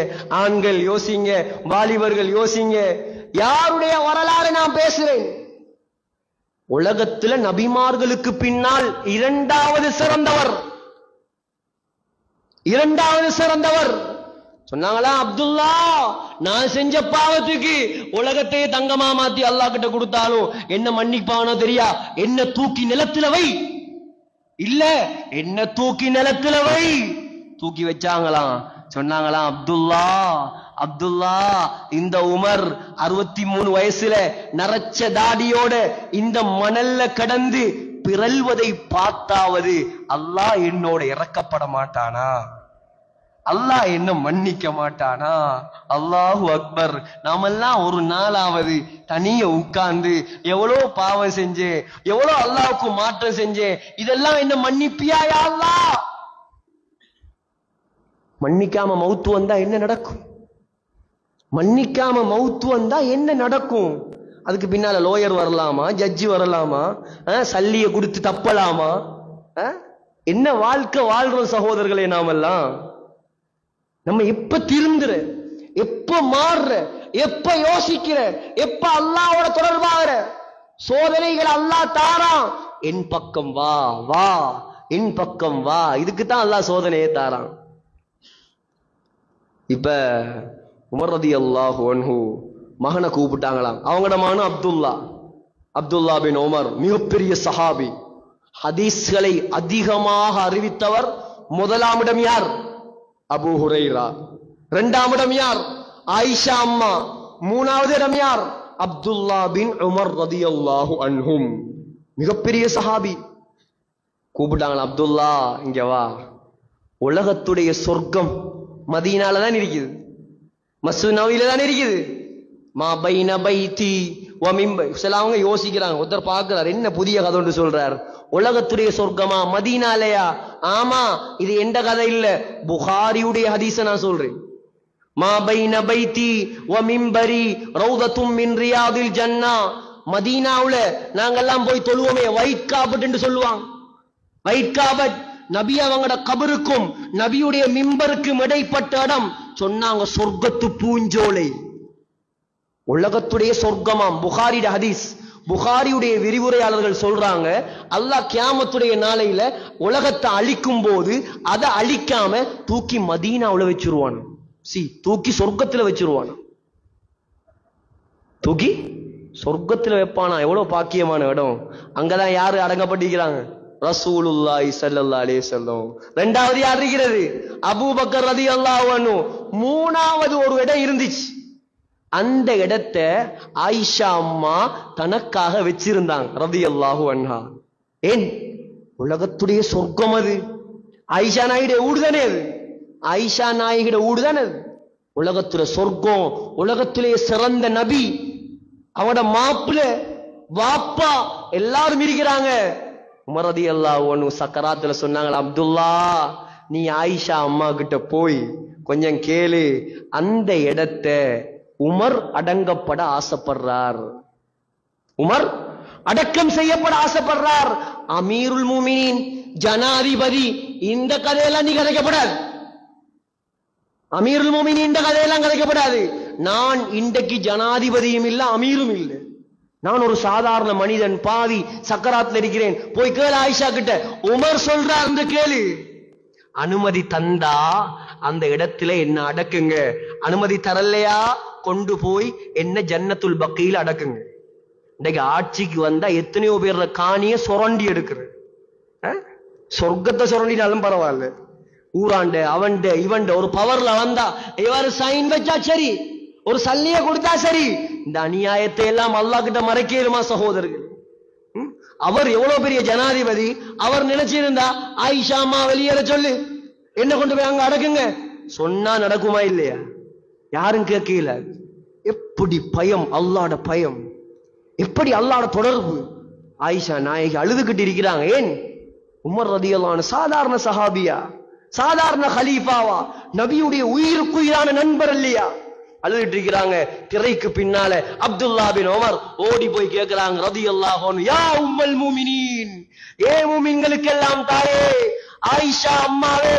ஆண்கள் யோசிங்க, வாலிபர்கள் யோசிங்க. யாருடைய வரலாறு நான் பேசுறேன்? உலகத்துல நபிமார்களுக்கு பின்னால் இரண்டாவது சிறந்தவர் சொன்னாங்களா, அப்துல்லா நான் செஞ்ச பாவத்துக்கு உலகத்தையே தங்கமா மாத்தி அல்லாஹ் கிட்ட கொடுத்தாலும் என்ன மன்னிப்பானோ தெரியா? என்ன தூக்கி நிலத்துல வை. இல்ல, என்ன தூக்கி நிலத்துல வை. தூக்கி வச்சாங்களாம். சொன்னாங்களாம், அப்துல்லா இந்த உமர் 63 வயசுல நரச்ச தாடியோட இந்த மணல்ல கடந்து பிறல்வதை பார்த்தாவது அல்லாஹ் என்னோட இறக்கப்பட மாட்டானா? அல்லாஹ் என்ன மன்னிக்க மாட்டானா? அல்லாஹு அக்பர். நாமெல்லாம் ஒரு நாளாவது தனிய உட்கார்ந்து எவ்வளவு பாவம் செஞ்சேன், எவ்வளவு அல்லாஹ்வுக்கு மாற்றம் செஞ்சேன், இதெல்லாம் என்ன மன்னிப்பியா யா அல்லாஹ்? மன்னிக்காம மௌத்து வந்தா என்ன நடக்கும்? மன்னிக்காம மௌத்து வந்தா என்ன நடக்கும்? அதுக்கு பின்னால லோயர் வரலாமா, ஜட்ஜி வரலாமா, சல்லிய கொடுத்து தப்பலாமா? என்ன வாழ்க்கை வாழ்றோம் சகோதரர்களே நாமெல்லாம்? நம்ம எப்ப திருந்துற, எப்ப மாறுற, எப்ப யோசிக்கிற, எப்ப அல்லாஹ்வோட தொடர்பாகிற? சோதனைகள் அல்லாஹ் தாரான். என் பக்கம் வா வா, என் பக்கம் வா. இதுக்குத்தான் அல்லாஹ் சோதனையை தாரான். இப்ப உமர் ரலியல்லாஹு அன்ஹு மகனை கூப்பிட்டாங்களாம். அவங்களோட மகன் அப்துல்லா பின் உமர், மிகப்பெரிய சஹாபி. ஹதீஸ்களை அதிகமாக அறிவித்தவர். முதலாம் இடம் யார்? அபூ ஹுரைரா. இரண்டாம் இடம் யார்? ஆயிஷா அம்மா. மூணாவது இடம் யார்? அப்துல்லா பின் உமர் ரலியல்லாஹு அன்ஹும், மிகப்பெரிய சஹாபி. கூப்பிட்டாங்களா, அப்துல்லா இங்க வா. உலகத்துடைய சொர்க்கம் மதீனால தான் இருக்குது, மஸ்ஜித் நபவியில தான் இருக்குது. மா பைன பைதி வ மிம்பர். சிலவங்க யோசிக்கிறாங்க, ஒருத்தர் பார்க்கிறார், என்ன புதிய கதை ஒன்று சொல்றார். உலகத்துடைய சொர்க்கமா மதீனாலயா? ஆமா, இது எந்த கதை இல்ல, புகாரியுடைய ஹதீஸ நான் சொல்றேன். மா பைன பைதி வ மிம்பரி ரௌதத்தும் மின் ரியாதில் ஜன்னா. மதீனாவுல நாங்கெல்லாம் போய் தொழுவோமே, ஒயிட் காபட் என்று சொல்லுவாங்க. ஒயிட் காபட் நபி அவங்களோட கபருக்கும் நபியுடைய மிம்பருக்கும் இடைப்பட்ட இடம். சொன்னாங்க சொர்க்கத்து பூஞ்சோலை. உலகத்துடைய சொர்க்கமாம். புகாரிட ஹதீஸ். புகாரியுடைய விரிவுரையாளர்கள் சொல்றாங்க, அல்லாஹ் கியாமத்துடைய நாளையில உலகத்தை அழிக்கும் போது அதை அழிக்காம தூக்கி மதீனாவுல வச்சிருவான். தூக்கி சொர்க்கத்துல வச்சிருவான். தூக்கி சொர்க்கத்துல வைப்பானா? எவ்வளவு பாக்கியமான இடம். அங்கதான் யாரு அடங்கப்பட்டிருக்கிறாங்க? ரசூலுல்லாஹி ஸல்லல்லாஹு அலைஹி வஸல்லம். இரண்டாவது யார் இருக்கிறது? அபூபக்கர் ரலியல்லாஹு அன்ஹு. மூணாவது ஒரு இடம் இருந்துச்சு. அந்த இடத்தை ஆயிஷா அம்மா தனக்காக வச்சிருந்தாங்க ரலியல்லாஹு அன்ஹா. ஏன்? உலகத்துடைய சொர்க்கம் அது. ஆயிஷா நாயுடைய ஊடு தானே அது. ஆயிஷா நாயகிட ஊடு தானே அது. உலகத்துல சொர்க்கம், உலகத்திலே சிறந்த நபி, அவனோட மாப்பிள்ள, வாப்பா எல்லாரும் இருக்கிறாங்க. உமர் ரலியல்லாஹு அன்ஹு சக்கராத்துல சொன்னாங்க, அப்துல்லா நீ ஆயிஷா அம்மா கிட்ட போய் கொஞ்சம் கேளு, அந்த இடத்தை உமர் அடங்கப்பட ஆசைப்படுறார், உமர் அடக்கம் செய்யப்பட ஆசைப்படுறார். அமீருல் முஃமினீன், ஜனாதிபதி. இந்த கதையெல்லாம் நீ கதைக்கப்படாது. அமீருல் முஃமினீன் இந்த கதையெல்லாம் கதைக்கப்படாது. நான் இன்றைக்கு ஜனாதிபதியும் இல்ல, அமீரும் இல்லை. நான் ஒரு சாதாரண மனிதன், பாவி சக்கராத்துல இருக்கிறேன். போய் கேளு ஆயிஷா கிட்ட. உமர் சொல்றார், அந்த கேளு. அனுமதி தந்தா அந்த இடத்துல என்ன அடக்குங்க. அனுமதி தரலையா, கொண்டு போய் என்ன ஜன்னத்துல் பக்கீல அடக்குங்க. இன்னைக்கு ஆட்சிக்கு வந்தா எத்தனையோ பேர் காணிய சுரண்டி எடுக்குற, சொர்க்கத்தை சுரண்டினாலும் பரவாயில்ல, ஊராண்ட அவன்ட இவன்ட ஒரு பவர்ல வந்தா இவர் சைன் வச்சா சரி, ஒரு சல்லிய கொடுத்தா சரி. இந்த அநியாயத்தை எல்லாம் அல்லாஹ் கிட்ட மறைக்கலுமா சகோதரர்கள்? அவர் எவ்வளவு பெரிய ஜனாதிபதி, அவர் நினைச்சிருந்தா ஆயிஷா அம்மா வெளியேற சொல்லு, என்ன கொண்டு போய் அங்க அடக்குங்க சொன்னா நடக்குமா இல்லையா? யாரும் கேட்கல. எப்படி பயம், அல்லாஹ்வோட பயம், எப்படி அல்லாஹ்வோட தொடர்பு. ஆயிஷா நாயகி அழுதுகிட்டு இருக்கிறாங்க. ஏன்? உமர் ரலியல்லாஹு அன்ஹு சாதாரண சஹாபியா, சாதாரண கலீஃபாவா, நபியுடைய உயிருக்குயிரான நண்பர் இல்லையா? அழுதுட்டு இருக்கிறாங்க. திரைக்கு பின்னால அப்துல்லா பின் உமர் ஓடி போய் கேட்கிறாங்க ரலியல்லாஹு அன்ஹு, யா உம்முல் முஃமினீன், ஏ முஃமின்களுக்கெல்லாம் தாயே ஆயிஷா அம்மாவே,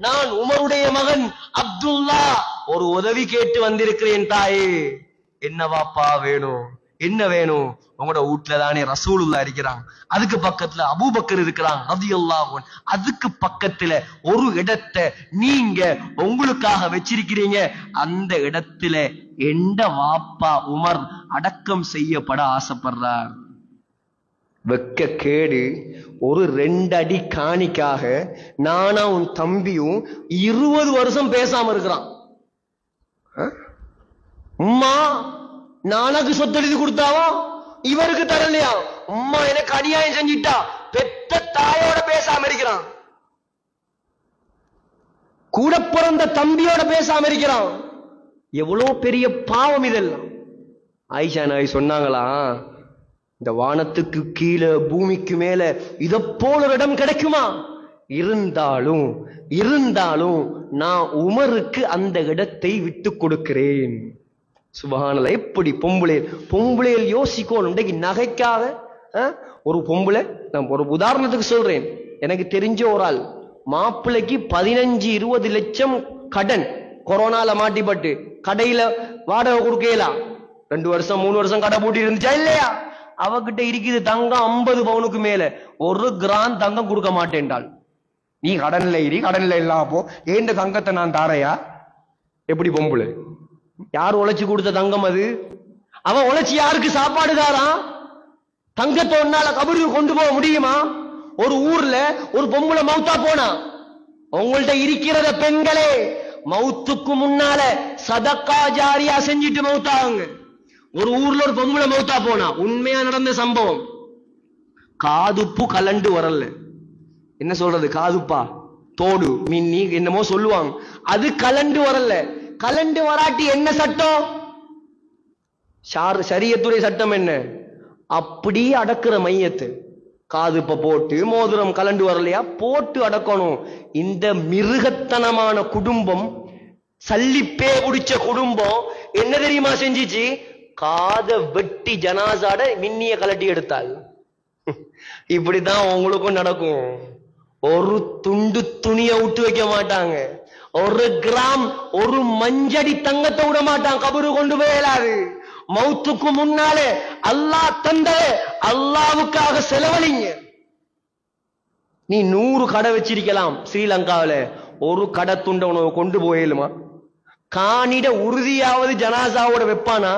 நான் உமருடைய மகன் அப்துல்லா ஒரு உதவி கேட்டு வந்திருக்கிறேன் தாயே. என்ன வாப்பா வேணும்? என்ன வேணும்? உங்களோட வீட்டுல தானே ரசூலுல்லாஹ் இருக்கிறாங்க, அதுக்கு பக்கத்துல அபூபக்கர் இருக்கிறாங்க ரலியல்லாஹு அன்ஹு, அதுக்கு பக்கத்துல ஒரு இடத்தை நீங்க உங்களுக்காக வச்சிருக்கிறீங்க, அந்த இடத்துல எந்த வாப்பா உமர் அடக்கம் செய்யப்பட ஆசைப்படுறார். வெக்க கேடு, ஒரு 2 அடி காணிக்காக நானா உன் தம்பியும் 20 வருஷம் பேசாம இருக்கிறான். உம்மா நானக்கு சொத்து எழுதி கொடுத்தாவோ இவருக்கு தரலையா? உம்மா எனக்கு அநியாயம் செஞ்சிட்டா, பெத்த தாயோட பேசாம இருக்கிறான், கூட பிறந்த தம்பியோட பேசாம இருக்கிறான். எவ்வளவு பெரிய பாவம் இதெல்லாம். ஆயிஷா நாய் சொன்னாங்களா, இந்த வானத்துக்கு கீழே பூமிக்கு மேல இத போல ஒரு இடம் கிடைக்குமா? இருந்தாலும் நான் உமருக்கு அந்த இடத்தை விட்டு கொடுக்கிறேன். சுபஹானல்லாஹ். எப்படி பொம்பளையில் யோசிக்கணும். இன்றைக்கு நகைக்காக ஒரு பொம்பளை, நான் ஒரு உதாரணத்துக்கு சொல்றேன், எனக்கு தெரிஞ்ச ஒரு ஆள் மாப்பிள்ளைக்கு 15-20 லட்சம் கடன், கொரோனால மாட்டிப்பட்டு கடையில வாடகை கொடுக்கலாம், 2 வருஷம் 3 வருஷம் கடை பூட்டி இருந்துச்சா இல்லையா? அவகிட்ட இருக்குது தங்கம் 50 பவுனுக்கு மேல, 1 கிராம் தங்கம் கொடுக்க மாட்டேன்டாள். நீ கடன்ல இல்லாப்போ ஏண்ட தங்கத்தை நான் தாரையா? எப்படி பொம்பளை? யார் உழைச்சு கொடுத்த தங்கம் அது? அவன் உழைச்சி யாருக்கு சாப்பாடு தாரான்? தங்கத்தை ஒன்னால கபருக்கு கொண்டு போக முடியுமா? ஒரு ஊர்ல ஒரு பொம்பளை மௌத்தா போனா, உங்கள்ட்ட இருக்கிறத பெண்களே மௌத்துக்கு முன்னால சதக்கா ஜாரியா செஞ்சிட்டு மௌத்தாங்க. ஒரு ஊர்ல ஒரு பொம்பளை மௌத்தா போனா, உண்மையா நடந்த சம்பவம். காதுப்பு கலண்டு வரல, என்ன சொல்றது, காதுப்பா தோடு மின்னி என்னமோ சொல்லுவாங்க, அது கலண்டு வரல. கலண்டு வராட்டி என்ன சட்டம்? ஷரியத்துடைய சட்டம் என்ன? அப்படி அடக்குற மையத்து காதுப்ப போட்டு, மோதிரம் கலண்டு வரலையா போட்டு அடக்கணும். இந்த மிருகத்தனமான குடும்பம், சல்லிப்பே பிடிச்ச குடும்பம் என்ன தெரியுமா செஞ்சிச்சு? காத வெட்டி ஜனாசாட மின்னிய கலட்டி எடுத்தாள். இப்படிதான் உங்களுக்கும் நடக்கும். ஒரு துண்டு துணிய விட்டு வைக்க மாட்டாங்க, 1 கிராம் 1 மஞ்சடி தங்கத்தை விட மாட்டாங்க, கபரு கொண்டு போயலாது. மௌத்துக்கு முன்னாலே அல்லாஹ் தந்த அல்லாவுக்காக செலவழிங்க. நீ 100 கடை வச்சிருக்கலாம் ஸ்ரீலங்காவில, ஒரு கடை துண்ட உணவு கொண்டு போயலுமா? காணிட உறுதியாவது ஜனாசாவோட வைப்பானா?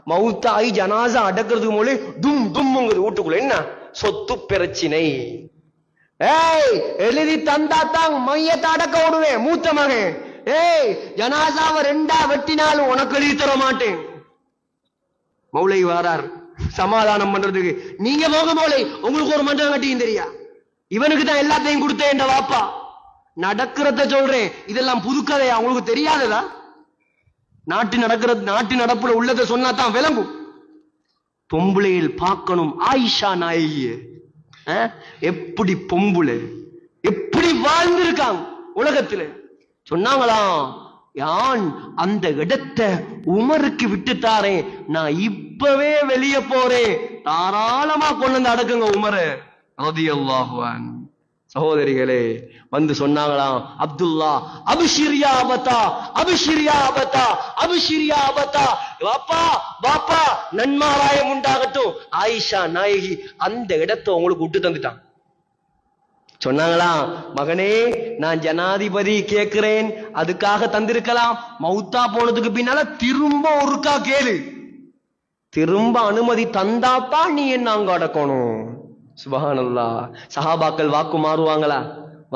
மௌத்தாயி ஜனாசா அடக்கிறதுக்கு போல தும் தும்ங்குது வீட்டுக்குள்ள. என்ன சொத்து பிரச்சினை? எழுதி தந்தாத்தான் மையத்தை அடக்க விடுவேன் மூத்த மகன். ஜனாசாவை 2ஆ வெட்டினாலும் உனக்கு எழுதி தர மாட்டேன். மௌலை வாரார் சமாதானம் பண்றதுக்கு. நீங்க போக மௌலை, உங்களுக்கு ஒரு மன்றம் கட்டியும் தெரியா? இவனுக்கு தான் எல்லாத்தையும் கொடுத்தேன் என்ற வாப்பா. நடக்கிறத சொல்றேன், இதெல்லாம் புதுக்கதையா? உங்களுக்கு தெரியாததா? நாட்டு நடப்புல உள்ளதை சொன்னாதான் விளங்கும். பொம்பளையில் பார்க்கணும் ஆயிஷா நாயகிய, எப்படி பொம்புளை எப்படி வாழ்ந்திருக்காங்க உலகத்துல. சொன்னாங்களாம், யான் அந்த இடத்தை உமருக்கு விட்டுத்தாரேன், நான் இப்பவே வெளியே போறேன், தாராளமா கொண்டு வந்து அடக்குங்க உமரு ரலியல்லாஹு அன்ஹு. சகோதரிகளே வந்து சொன்னாங்களாம், அப்துல்லா அபிஷிரியா அபதா, அபிஷிரியா அபதா, அபிஷிரியா அபதா, வாப்பா வாப்பா நன்மாராயம் உண்டாகட்டும். ஆயிஷா நாயகி அந்த இடத்தை உங்களுக்கு விட்டு தந்துட்டான். சொன்னாங்களா, மகனே நான் ஜனாதிபதி கேட்கிறேன், அதுக்காக தந்திருக்கலாம். மௌத்தா போனதுக்கு பின்னால திரும்ப ஒருக்கா கேளு, திரும்ப அனுமதி தந்தாத்தான் நீ என்ன அங்க அடக்கணும். சுப்ஹானல்லாஹ். சஹாபாக்கள் வாக்கு மாறுவாங்களா?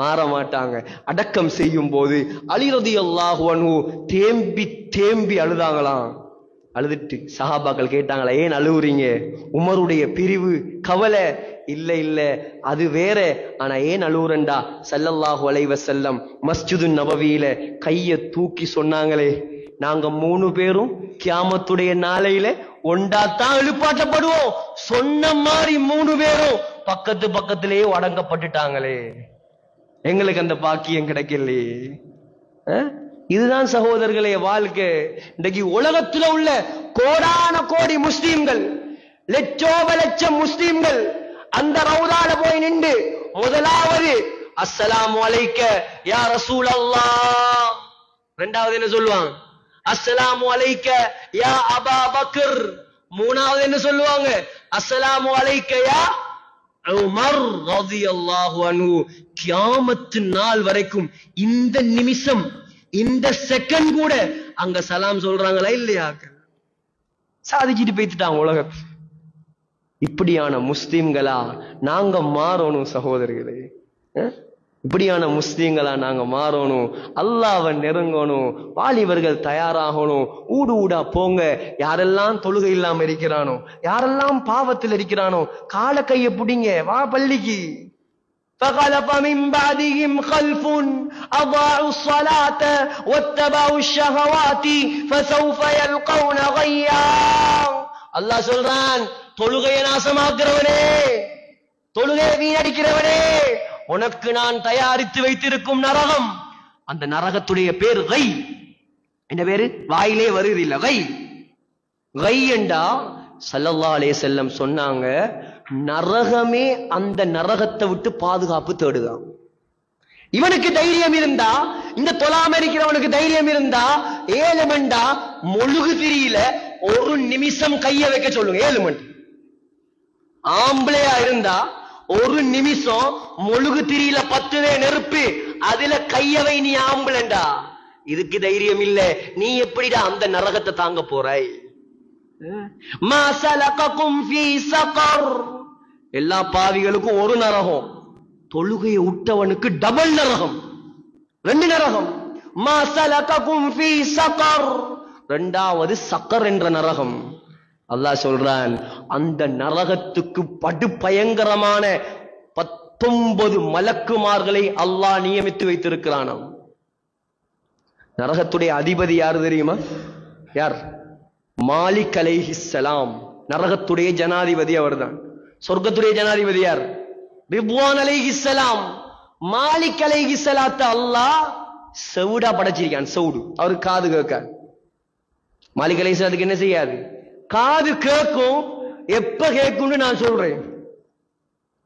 மாற மாட்டாங்க. அடக்கம் செய்யும் போது அலி ரலியல்லாஹு அன்ஹு தேம்பி தேம்பி அழுதாங்களாம். அழுதுட்டு சஹாபாக்கள் கேட்டாங்களா, ஏன் அழுவுறீங்க? உமருடைய பிரிவு கவலை? இல்ல இல்ல, அது வேற. ஆனா ஏன் அழுவுறண்டா, ஸல்லல்லாஹு அலைஹி வஸல்லம் மஸ்ஜிது நபவியில கைய தூக்கி சொன்னாங்களே, நாங்க 3 பேரும் கியாமத்துடைய நாளையில ஒண்டாத்தான் எழுப்பாட்டப்படுவோம். சொன்ன மாதிரி 3 பேரும் பக்கத்து பக்கத்திலேயே அடங்கப்பட்டுட்டாங்களே, எங்களுக்கு அந்த பாக்கியம் கிடைக்கலையே. இதுதான் சகோதரர்களே வாழ்க்கை. இன்றைக்கு உலகத்துல உள்ள கோடான கோடி முஸ்லீம்கள், லட்சோப லட்சம் முஸ்லீம்கள் அந்த ரவுதால போய் நின்று முதலாவது அஸ்ஸலாமு அலைக்க யா ரசூலல்லாஹ், இரண்டாவது என்ன சொல்லுவாங்க? அஸ்ஸலாமு அலைக்க யா அபா பக்கர். மூணாவது என்ன சொல்லுவாங்க? அஸ்ஸலாமு அலைக்க யா உமர் ரலியல்லாஹு அன்ஹு. கியாமத்து நாள் வரைக்கும் இந்த நிமிஷம், இந்த செகண்ட் கூட அங்க சலாம் சொல்றாங்களா இல்லையா? சாதிச்சுட்டு போயிட்டாங்க உலகத்தில். இப்படியான முஸ்லிம்களா நாங்க மாறணும் சகோதரர்களே. இப்படியான முஸ்லிம்களா நாங்க மாறணும். அல்லாஹ்வை நெருங்கணும். வாலிபர்கள் தயாராகணும். ஊடு ஊடா போங்க. யாரெல்லாம் தொழுகை இல்லாம இருக்கிறானோ, யாரெல்லாம் பாவத்தில் இருக்கிறானோ, கால கைய புடிங்க, வா பள்ளிக்கு. فخلف من بعدهم خلف أضاعوا الصلاة واتبعوا الشهوات فسوف يلقون غيا. அல்லாஹ் சொல்றான், தொழுகையை நாசமாக்குறவனே, தொழுகையை வீணடிக்கிறவனே, உனக்கு நான் தயாரித்து வைத்திருக்கும் நரகம், அந்த நரகத்துடைய பேர் கை. என்ன பேரு? வாயிலே வருது இல்ல, கை. கை என்றா ஸல்லல்லாஹு அலைஹி வஸல்லம் சொன்னாங்க, நரகமே அந்த நரகத்தை விட்டு பாதுகாப்பு தேடுதான். இவனுக்கு தைரியம் இருந்தா, இந்த தொழாம இருக்கிறவனுக்கு தைரியம் இருந்தா, 7 மண்டா மொழுகு திரியில 1 நிமிஷம் கைய வைக்க சொல்லுங்க. 7 மணி ஆம்பளையா இருந்தா 1 நிமிஷம் மொழுகு திரியில 10 நெருப்பு, அதுல கையவை. நீ ஆம்பளண்டா, இதுக்கு தைரியம் இல்ல, நீ எப்படிடா அந்த நரகத்தை தாங்க போறாய்? மா சலககும் ஃபீ ஸகர். எல்லா பாவிகளுக்கும் 1 நரகம், தொழுகையை விட்டவனுக்கு டபுள் நரகம், 2 நரகம். மா சலககும் ஃபீ ஸகர், இரண்டாவது சக்கர் என்ற நரகம். அல்லாஹ் சொல்றான், அந்த நரகத்துக்கு படு பயங்கரமான 19 மலக்குமார்களை அல்லாஹ் நியமித்து வைத்திருக்கிறானாம். நரகத்துடைய அதிபதி யாரு தெரியுமா? யார்? மாலிக் அலைஹிஸ்ஸலாம். நரகத்துடைய ஜனாதிபதி அவர்தான். சொர்க்கத்துடைய ஜனாதிபதி யார்? ரிப்வான் அலைஹிஸ்ஸலாம். மாலிக் அலைஹிஸ்ஸலாத்தை அல்லாஹ் செவுடா படைச்சிருக்கான். செவுடு, அவருக்கு காது கேட்க. மாலிக் அலைஹிஸ்ஸலாத்துக்கு என்ன செய்யாது? காது கேட்கும். எப்ப கேட்கும்னு நான் சொல்றேன்.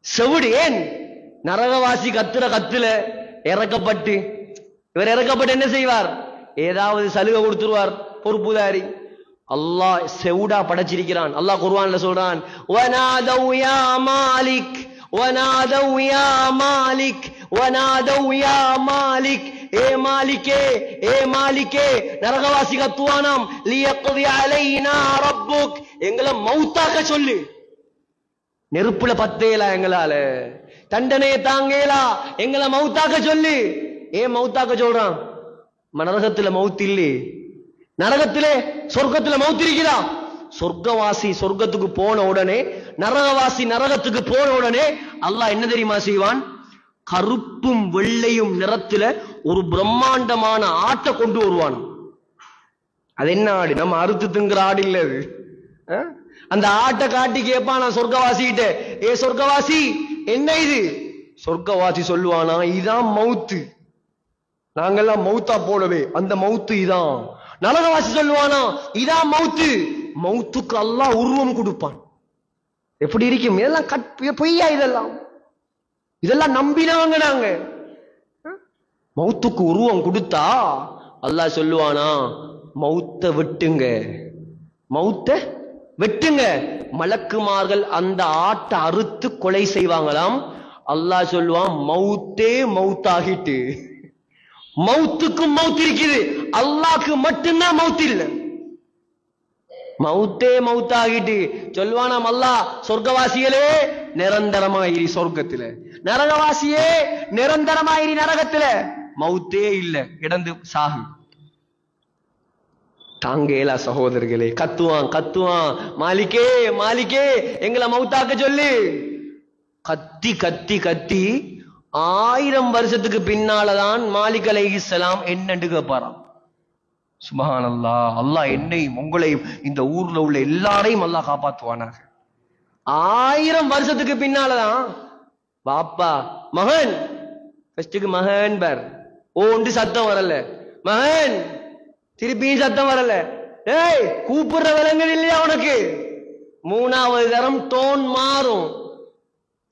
செவுடு. ஏன்? நரகவாசி கத்துற கத்துல இறக்கப்பட்டு, இவர் இறக்கப்பட்டு என்ன செய்வார்? ஏதாவது சலுகை கொடுத்துருவார் பொறுப்புதாரி. அல்லாஹ் செவுடா படைச்சிருக்கிறான். அல்லாஹ் குர்ஆன்ல சொல்றான், வனாதவ் யா மாலிக், வனாதவ் யா மாலிக், வனாதவ் யா மாலிக். ஏ மாலிகே, ஏ மாலிகே. நரகவாசி கத்துவானாம், லியக்தி அலைனா ரப்புக், எங்களை மௌத்தாக்க சொல்லு. நெருப்புல பத்தேலா, எங்களால தண்டனையை தாங்கேலா, எங்களை மௌத்தாக்க சொல்லு. ஏன் மௌத்தாக்க சொல்றான்? நரகத்துல மௌத் இல்லே. நரகத்திலே சொர்க்கத்துல மௌத் இருக்கிறா. சொர்க்கவாசி சொர்க்கத்துக்கு போன உடனே, நரகவாசி நரகத்துக்கு போன உடனே அல்லாஹ் என்ன தெரியுமா செய்வான்? கருப்பும் வெள்ளையும் நிறத்துல ஒரு பிரம்மாண்டமான ஆட்டை கொண்டு வருவான். அது என்ன ஆடு? நம்ம அறுத்து திங்குற ஆடு இல்ல அது. அந்த ஆட்டை காட்டி கேட்பானா சொர்க்கவாசிகிட்ட, ஏ சொர்க்கவாசி என்ன இது? சொர்க்கவாசி சொல்லுவானா, இதான் மவுத்து, நாங்கெல்லாம் மௌத்தா போடவே, அந்த மவுத்து இதான். நரகவாசி சொல்லுவானா, இதான் மவுத்து. மவுத்துக்கு அல்லாஹ் உருவம் கொடுப்பான். எப்படி இருக்கும்? இதெல்லாம் பொய்யா? இதெல்லாம் நம்பினாங்க நாங்க. மவுத்துக்கு உருவம் கொடுத்தா அல்லாஹ் சொல்லுவானா, மௌத்த வெட்டுங்க, மௌத்த வெட்டுங்க. மலக்குமார்கள் அந்த ஆட்டை அறுத்து கொலை செய்வாங்களாம். அல்லாஹ் சொல்லுவான் மௌத்தே மௌத்தாகிட்டு. மௌத்துக்கும் மௌத் இருக்குது, அல்லாஹ்க்கு மட்டும்தான் மௌத் இல்லை. மௌத்தே மௌத்தாகிட்டு சொல்வானாம் அல்லாஹ், சொர்க்கவாசிகளே நிரந்தரமாயிரி சொர்க்கத்துல, நரகவாசியே நிரந்தரமாயிரி நரகத்துல. மௌத்தே இல்ல, கிடந்து சாகு. தாங்கேலா சகோதரர்களே, கத்துவான் கத்துவான், மாலிக்கே மாலிக்கே எங்களை மௌத்தாக்க சொல்லு. கத்தி கத்தி கத்தி 1000 வருஷத்துக்கு பின்னாலதான் மாலிக் அலைஹிஸ்ஸலாம் என்னன்னு கேட்பாராம். சுப்ஹானல்லாஹ், அல்லாஹ் என்னையும் உங்களையும் இந்த ஊர்ல உள்ள எல்லாரையும் அல்லாஹ் காப்பாத்துவானாக. 1000 வருஷத்துக்கு பின்னாலதான் பாப்பா மகன், ஃபர்ஸ்டுக்கு மகன் பார், ஓண்டு சத்தம் வரல, மகன் திருப்பியும் சத்தம் வரல, ஏய் கூப்பிடுற விலங்கு இல்லையா உனக்கு? 3வது தரம் டோன் மாறும்.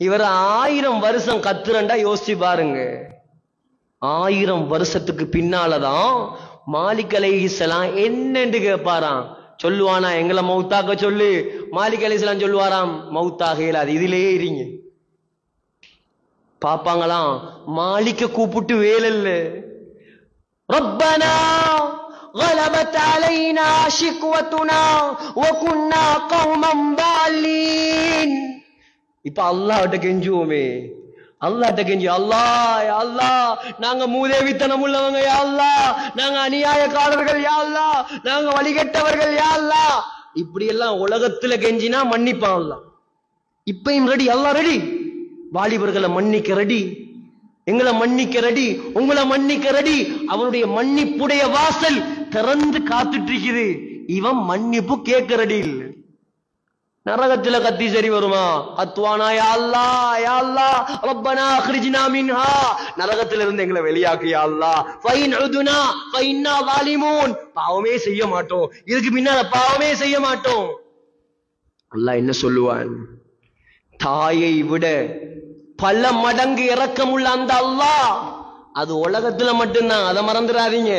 இவர் 1000 வருஷம் கத்துறண்டா யோசிச்சு பாருங்க. 1000 வருஷத்துக்கு பின்னாலதான் மாலிக் அலைஹிஸ்ஸலாம் என்னன்னு கேட்பாராம். சொல்லுவானா எங்களை மௌத்தாக்க சொல்லு. மாலிக் அலைஹிஸ்ஸலாம் சொல்லுவாராம் மௌத்தாக இயலாது, இதுலயே இருங்க. பாப்பாங்களாம் மாலிக்க கூப்பிட்டு வேலல்ல, ரப்பனா غلبت علينا شقوتنا وكنا قوما ضالين. இப்ப அல்லாஹ்ட்ட கெஞ்சுவோமே, அல்லாஹ்ட்ட கெஞ்சி, அல்லாஹ் யா அல்லாஹ் நாங்க மூதேவித்தனம் உள்ளவங்க யா அல்லாஹ், நாங்க அநியாயக்காரர்கள் யா அல்லாஹ், நாங்க வழிகட்டவர்கள் யா அல்லாஹ். இப்படி எல்லாம் உலகத்துல கெஞ்சினா மன்னிப்பான் அல்லாஹ். இப்பயும் ரெடி, அல்லாஹ் ரெடி. வாலிபர்களை மன்னிக்க ரெடி, எங்களை மன்னிக்க ரெடி, உங்களை மன்னிக்க ரெடி. அவனுடைய மன்னிப்புடைய வாசல் திறந்து காத்துட்டு இருக்குது. இவன் மன்னிப்பு கேட்க ரெடி இல்லை. நரகத்துல கத்தி சரி வருமா? கத்துவானா யா அல்லாஹ் யா அல்லாஹ் ரப்பனா அக்ரிஜ்னா மின்ஹா, நரகத்துல இருந்து எங்களை வெளியாக்கு யா அல்லாஹ். ஃபைன் உதுனா ஃபைன்னா வாலிமூன், பாவமே செய்ய மாட்டோம், இதுக்கு பின்னால பாவமே செய்ய மாட்டோம். அல்லாஹ் என்ன சொல்லுவான்? தாயை விட பல மடங்கு இரக்கமுள்ள அந்த அல்லாஹ் அது உலகத்துல மட்டும்தான், அதை மறந்துடாதீங்க.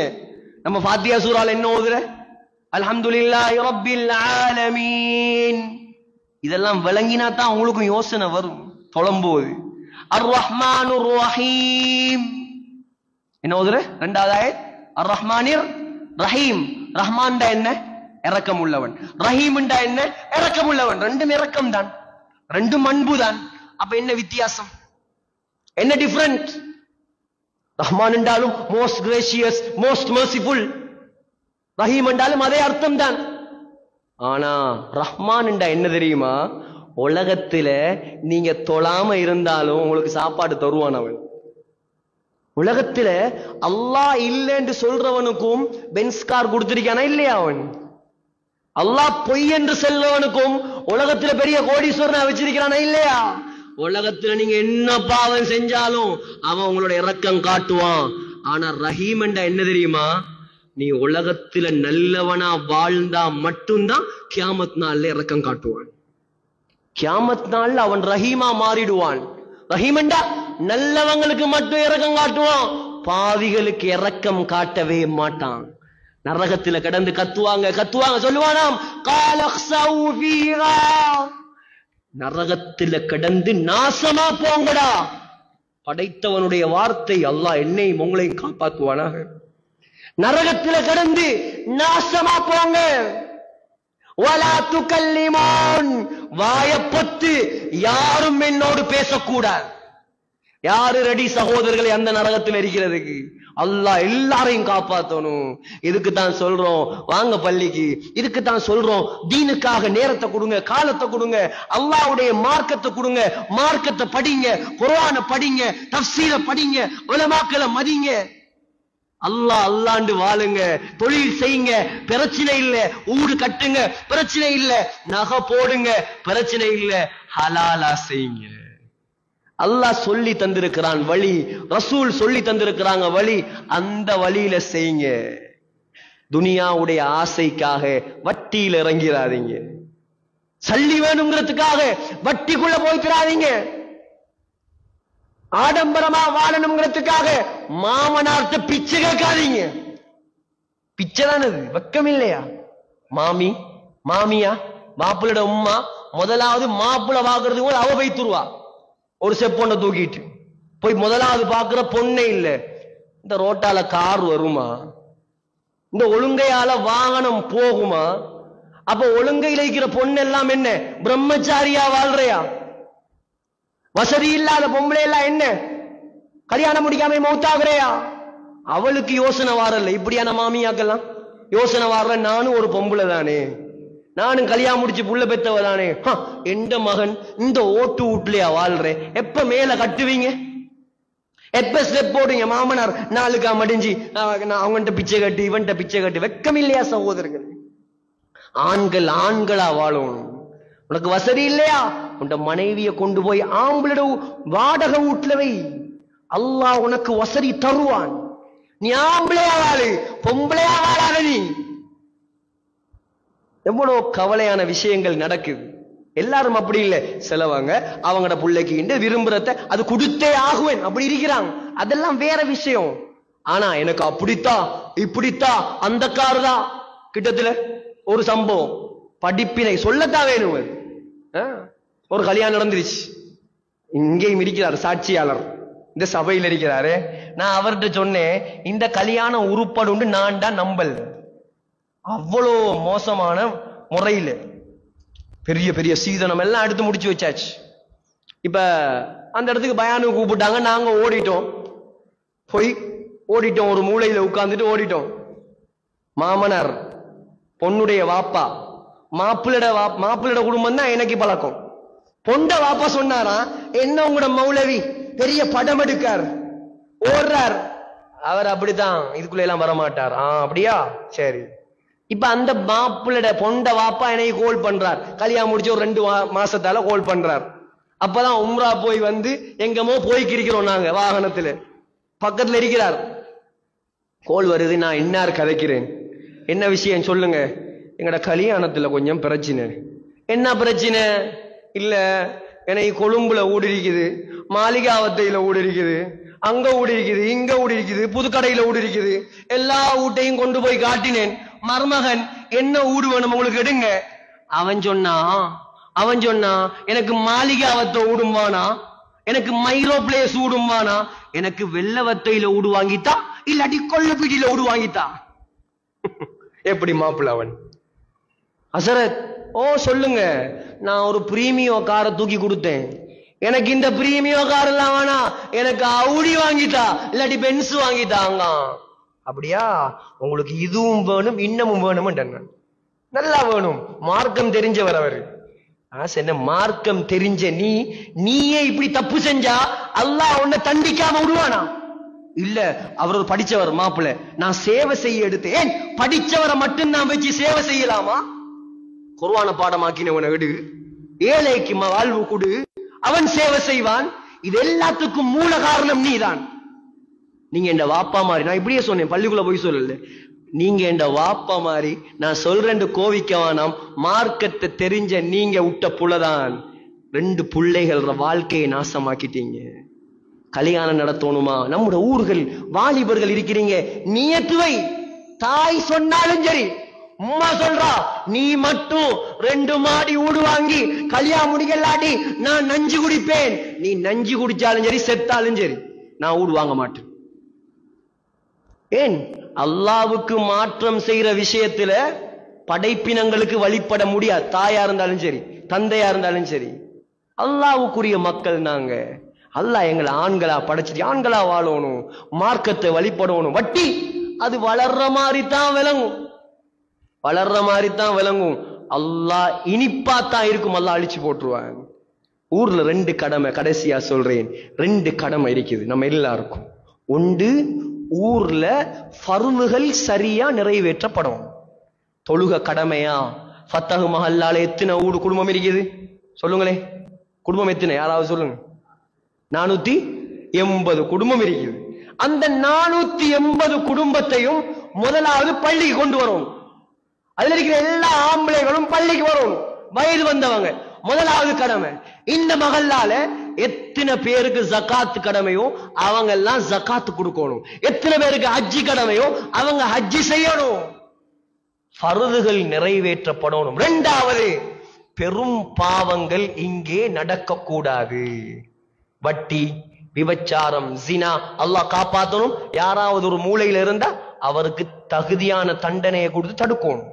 நம்ம ஃபாத்தியா சூரால என்ன ஓதுற? அல்ஹம்துலில்லாஹி ரப்பில் ஆலமீன். இதெல்லாம் விளங்கினா தான் உங்களுக்கும் யோசனை வரும் தொழும்போது. அர் ரஹ்மானுர் ரஹீம் என்ன ஓதுற? 2வது ஆயத் அர் ரஹ்மானிர் ரஹீம். ரஹ்மான்டா என்ன? இரக்கம் உள்ளவன். ரஹீம்டா என்ன? இரக்கம் உள்ளவன். ரெண்டும் இரக்கம் தான், ரெண்டும் அன்பு தான். அப்ப என்ன வித்தியாசம், என்ன டிஃபரண்ட்? ரஹ்மான் என்றாலும் most gracious, most merciful. Rahim என்றாலும் அதே அர்த்தம் தான். ஆனா ரஹ்மான் என்றா என்ன தெரியுமா? உலகத்துல நீங்க தொழாம இருந்தாலும் உங்களுக்கு சாப்பாடு தருவான் அவன். உலகத்துல அல்லாஹ் இல்லைன்னு சொல்றவனுக்கும் பென்ஸ்கார் கொடுத்திருக்கானா இல்லையா? அவன் அல்லாஹ் பொய் என்று செல்றவனுக்கும் உலகத்துல பெரிய கோடீஸ்வரனை வச்சிருக்கிறானா இல்லையா? உலகத்துல நீங்க என்ன பாவம் செஞ்சாலும் அவன் உங்களோட இரக்கம் காட்டுவான். ஆனா ரஹீம் என்றா என்ன தெரியுமா? நீ உலகத்துல நல்லவனா வாழ்ந்தா மட்டும்தான் கியாமத் நாள்ல இரக்கம் காட்டுவான். கியாமத் நாள்ல அவன் ரஹீமா மாறிடுவான். ரஹீம் என்றா நல்லவங்களுக்கு மட்டும் இரக்கம் காட்டுவான், பாவிகளுக்கு இரக்கம் காட்டவே மாட்டான். நரகத்துல கிடந்து கத்துவாங்க கத்துவாங்க, சொல்லுவானாம் காலக்ஸௌ ஃபீஹா, நரகத்துல கிடந்து நாசமா போங்கடா. படைத்தவனுடைய வார்த்தை. அல்லாஹ் என்னையும் உங்களையும் காப்பாற்றுவானாக. நரகத்துல கிடந்து நாசமா போங்க. வலா துகல்லிமூன், வாயப்பத்து யாரும் என்னோடு பேசக்கூடாது. யாரு ரெடி சகோதரர்களை அந்த நரகத்தில் இருக்கிறதுக்கு? அல்லாஹ் எல்லாரையும் காப்பாற்றணும். இதுக்கு தான் சொல்றோம் வாங்க பள்ளிக்கு, இதுக்கு தான் சொல்றோம் தீனுக்காக நேரத்தை கொடுங்க, காலத்தை கொடுங்க, அல்லாஹ்வுடைய மார்க்கத்தை கொடுங்க, மார்க்கத்தை படிங்க, குர்ஆனை படிங்க, தஃப்சீரை படிங்க, உலமாக்களை மதிங்க. அல்லாஹ் அல்லாண்டு வாழுங்க, தொழில் செய்யுங்க, பிரச்சனை இல்ல, ஊடு கட்டுங்க, பிரச்சனை இல்ல, நகை போடுங்க, பிரச்சனை இல்ல, ஹலாலா செய்யுங்க. அல்லாஹ் சொல்லி தந்திருக்கிறான் வழி, ரசூல் சொல்லி தந்திருக்கிறாங்க வழி, அந்த வழியில செய்யுங்க. துனியாவுடைய ஆசைக்காக வட்டியில இறங்கிறாதீங்க. சல்லி வேணுங்கிறதுக்காக வட்டிக்குள்ள போய்க்கிறாதீங்க. ஆடம்பரமா வாழணுங்கிறதுக்காக மாமனார்ட்ட பிச்சை கேட்காதீங்க. பிச்சை தானே, வெக்கம் இல்லையா? மாமி மாமியா மாப்பிளோட உம்மா முதலாவது மாப்பிளை வாக்குறது கூட அவ வைத்துருவா. ஒரு செப்பொண்ணை தூக்கிட்டு போய் முதலாவது பாக்குற பொண்ணே இல்ல. இந்த ரோட்டால கார் வருமா? இந்த ஒழுங்கையால வாகனம் போகுமா? அப்ப ஒழுங்கையில் இருக்கிற பொண்ணு எல்லாம் என்ன பிரம்மச்சாரியா வாழ்றையா? வசதி இல்லாத பொம்பளை எல்லாம் என்ன கல்யாணம் முடிக்காம மௌத்தாகுறையா? அவளுக்கு யோசனை வாரல்ல. இப்படியான மாமியாக்கெல்லாம் யோசனை வார, நானும் ஒரு பொம்பளை தானே, நானும் கல்யாணம் முடிச்சு புள்ள பெத்தவ தானே, எந்த மகன் இந்த ஓட்டு வீட்லயா வாழ்றேன், எப்ப மேல கட்டுவீங்க, எப்ப ஸ்டெப் போடுங்க? மாமனார் நாளுக்கா மடிஞ்சு அவங்கள்ட்ட பிச்சை கட்டி இவன்ட்ட பிச்சை கட்டி. வெக்கம் இல்லையா சகோதரர்கள்? ஆண்கள் ஆண்களா வாழும். உனக்கு வசதி இல்லையா, உன் மனைவிய கொண்டு போய் ஆம்பளை வாடகை வீட்டுல வை. அல்லாஹ் உனக்கு வசதி தருவான். நீ ஆம்பளையா வாழு, பொம்பளையா வாழாத. நீ எவ்வளவு கவலையான விஷயங்கள் நடக்குது. எல்லாரும் அப்படி இல்லை. சிலவங்க அவங்களோட பிள்ளைக்கு விரும்புறத அது கொடுத்தே ஆகுவேன் அப்படி இருக்கிறாங்க. அதெல்லாம் வேற விஷயம். ஆனா எனக்கு அப்படித்தா இப்படித்தா அந்த காரு தான். கிட்டத்துல ஒரு சம்பவம் படிப்பினை சொல்லத்தான் வேணும். ஒரு கல்யாணம் நடந்துருச்சு. இங்கேயும் இருக்கிறார் சாட்சியாளர், இந்த சபையில் இருக்கிறாரு. நான் அவர்கிட்ட சொன்னேன், இந்த கல்யாணம் உருப்படு நான் தான் நம்பல். அவ்வளோ மோசமான முறையில் பெரிய பெரிய சீதனம் எல்லாம் எடுத்து முடிச்சு வச்சாச்சு. இப்ப அந்த இடத்துக்கு பயானுக்கு கூப்பிட்டாங்க. நாங்க ஓடிட்டோம், போய் ஓடிட்டோம், ஒரு மூலையில உட்கார்ந்துட்டு ஓடிட்டோம். மாமனார் பொண்ணுடைய வாப்பா, மாப்பிள்ளோட குடும்பம் தான் எனக்கு பழக்கம். பொண்ட வாப்பா சொன்னாரா, என்ன உங்களோட மௌலவி பெரிய படம் எடுக்கார் ஓடுறார், அவர் அப்படித்தான் இதுக்குள்ள எல்லாம் வரமாட்டார். அப்படியா, சரி. இப்ப அந்த மாப்பிள்ளோட பொண்ட வாப்பா என்னைக்கு கோல் பண்றார். கல்யாணம் முடிச்சு ஒரு 2 மாசத்தால கோல் பண்றார். அப்பதான் உம்ரா போய் வந்து எங்கமோ போய்க்கிருக்கிறோம் நாங்க வாகனத்துல. பக்கத்துல இருக்கிறார், கோல் வருது. நான் இன்னார் கதைக்கிறேன், என்ன விஷயம் சொல்லுங்க. எங்கட கல்யாணத்துல கொஞ்சம் பிரச்சனை. என்ன பிரச்சனை? இல்ல எனக்கு கொழும்புல ஊடு இருக்குது, மாளிகாவத்தையில ஊடு இருக்குது, அங்க ஊடு இருக்குது, இங்க ஊடு இருக்குது, புதுக்கடையில ஊடு இருக்குது. எல்லா ஊட்டையும் கொண்டு போய் காட்டினேன். மருமகன் என்ன ஊடு வேணும் உங்களுக்கு எடுங்க. அவன் சொன்னா எனக்கு மாளிகாவத்தை ஊடும்வானா, எனக்கு மைரோ பிளேஸ் ஊடும்வானா, எனக்கு வெள்ளவத்தையில ஊடு வாங்கித்தா, இல்லாட்டி கொல்லப்பீட்டில ஊடு வாங்கித்தா. எப்படி மாப்பிள்ள அவன்? ஹசரத், ஓ சொல்லுங்க. நான் ஒரு பிரீமியோ காரை தூக்கி கொடுத்தேன். எனக்கு இந்த பிரீமியோ கார் எல்லாம் வேணா, எனக்கு அவுடி வாங்கிட்டா, இல்லாட்டி பென்ஸ் வாங்கிட்டாங்க. அப்படியா, உங்களுக்கு இதுவும் வேணும் இன்னமும் வேணும். நல்லா வேணும். மார்க்கம் தெரிஞ்சவர் அவரு. என்ன மார்க்கம் தெரிஞ்ச நீயே இப்படி தப்பு செஞ்சா அல்லாஹ் உன்னை தண்டிக்காம விடுவானா? இல்ல, அவர் ஒரு படிச்சவர் மாப்பிள்ள, நான் சேவை செய்ய எடுத்தேன். படிச்சவரை மட்டும் நான் வச்சு சேவை செய்யலாமா? குர்ஆன பாடமாக்கினவனை விடு, ஏழைக்கு வாழ்வு கொடு, அவன் சேவை செய்வான். இது எல்லாத்துக்கும் மூல காரணம் நீதான். நீங்க என் வாப்பா மாதிரி, நான் இப்படியே சொன்னேன், பள்ளிக்குள்ள போய் சொல்லல. நீங்க என் வாப்பா மாதிரி, நான் சொல்றேன் கோவிக்க வேணாம். மார்க்கத்தை தெரிஞ்ச நீங்க விட்ட புள்ளதான் 2 பிள்ளைகள் வாழ்க்கையை நாசமாக்கிட்டீங்க. கல்யாணம் நடத்தணுமா? நம்முடைய ஊர்கள் வாலிபர்கள் இருக்கிறீங்க, நியத்துவை தாய் சொன்னாலும் சரி, உம்மா சொல்றா நீ மட்டும் 2 மாடி ஊடு வாங்கி கல்யாணம் முடிக்கலாடி நான் நஞ்சு குடிப்பேன். நீ நஞ்சு குடிச்சாலும் சரி, செத்தாலும் சரி, நான் ஊடு வாங்க மாட்டேன். ஏன்? அல்லாவுக்கு மாற்றம் செய்யற விஷயத்துல படைப்பினங்களுக்கு வழிபட முடியாது. தாயா இருந்தாலும் சரி, தந்தையா இருந்தாலும் சரி, அல்லாவுக்குரிய மக்கள் நாங்க. அல்லாஹ் எங்களை ஆண்களா படைச்சிட்டு ஆண்களா வாழணும், மார்க்கத்தை வழிபடணும். வட்டி அது வளர்ற மாதிரி தான் விளங்கும், வளர்ற மாதிரி தான் விளங்கும். அல்லாஹ் இனிப்பாத்தான் இருக்கும், அல்லாஹ் அழிச்சு போட்டுருவாங்க. ஊர்ல 2 கடமை, கடைசியா சொல்றேன், 2 கடமை இருக்குது நம்ம எல்லாருக்கும். ஒன்று, ஊர்ல ஃபர்துகள் சரியா நிறைவேற்றப்படும். தொழுக கடமையா? ஃபத்தஹ் மஹல்லால எத்தனை ஊடு குடும்பம் இருக்குது சொல்லுங்களே? குடும்பம் எத்தனை? யாராவது சொல்லுங்க. 480 குடும்பம் இருக்குது. அந்த 480 குடும்பத்தையும் முதலாவது பள்ளிக்கு கொண்டு வரும். அதுல இருக்கிற எல்லா ஆம்பளைகளும் பள்ளிக்கு வரும், வயது வந்தவங்க. முதலாவது கடமை. இந்த மகல்லால எத்தனை பேருக்கு ஜகாத் கடமையோ அவங்க எல்லாம் ஜகாத் கொடுக்கணும். எத்தனை பேருக்கு ஹஜ்ஜி கடமையோ அவங்க ஹஜ்ஜி செய்யணும். ஃபர்துகள் நிறைவேற்றப்படணும். 2வது, பெரும் பாவங்கள் இங்கே நடக்க கூடாது. வட்டி, விபச்சாரம், ஜினா அல்லாஹ் காப்பாத்தணும். யாராவது ஒரு மூலையில இருந்தா அவருக்கு தகுதியான தண்டனையை கொடுத்து தடுக்கணும்.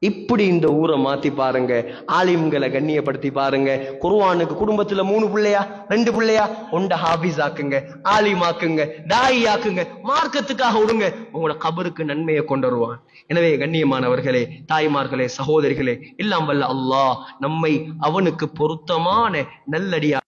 இப்படி இந்த ஊரை மாத்தி பாருங்க. ஆலிம்களை கண்ணியப்படுத்தி பாருங்க. குர்ஆனுக்கு குடும்பத்துல 3 பிள்ளையா 2 பிள்ளையா ஒண்ட ஹாபிஸ் ஆக்குங்க, ஆலிம் ஆக்குங்க, தாயி ஆக்குங்க, மார்க்கத்துக்காக விடுங்க. உங்களோட கபருக்கு நன்மையை கொண்டு வருவான். எனவே கண்ணியமானவர்களே, தாய்மார்களே, சகோதரிகளே, எல்லாம் வல்ல அல்லாஹ் நம்மை அவனுக்கு பொருத்தமான நல்லடியா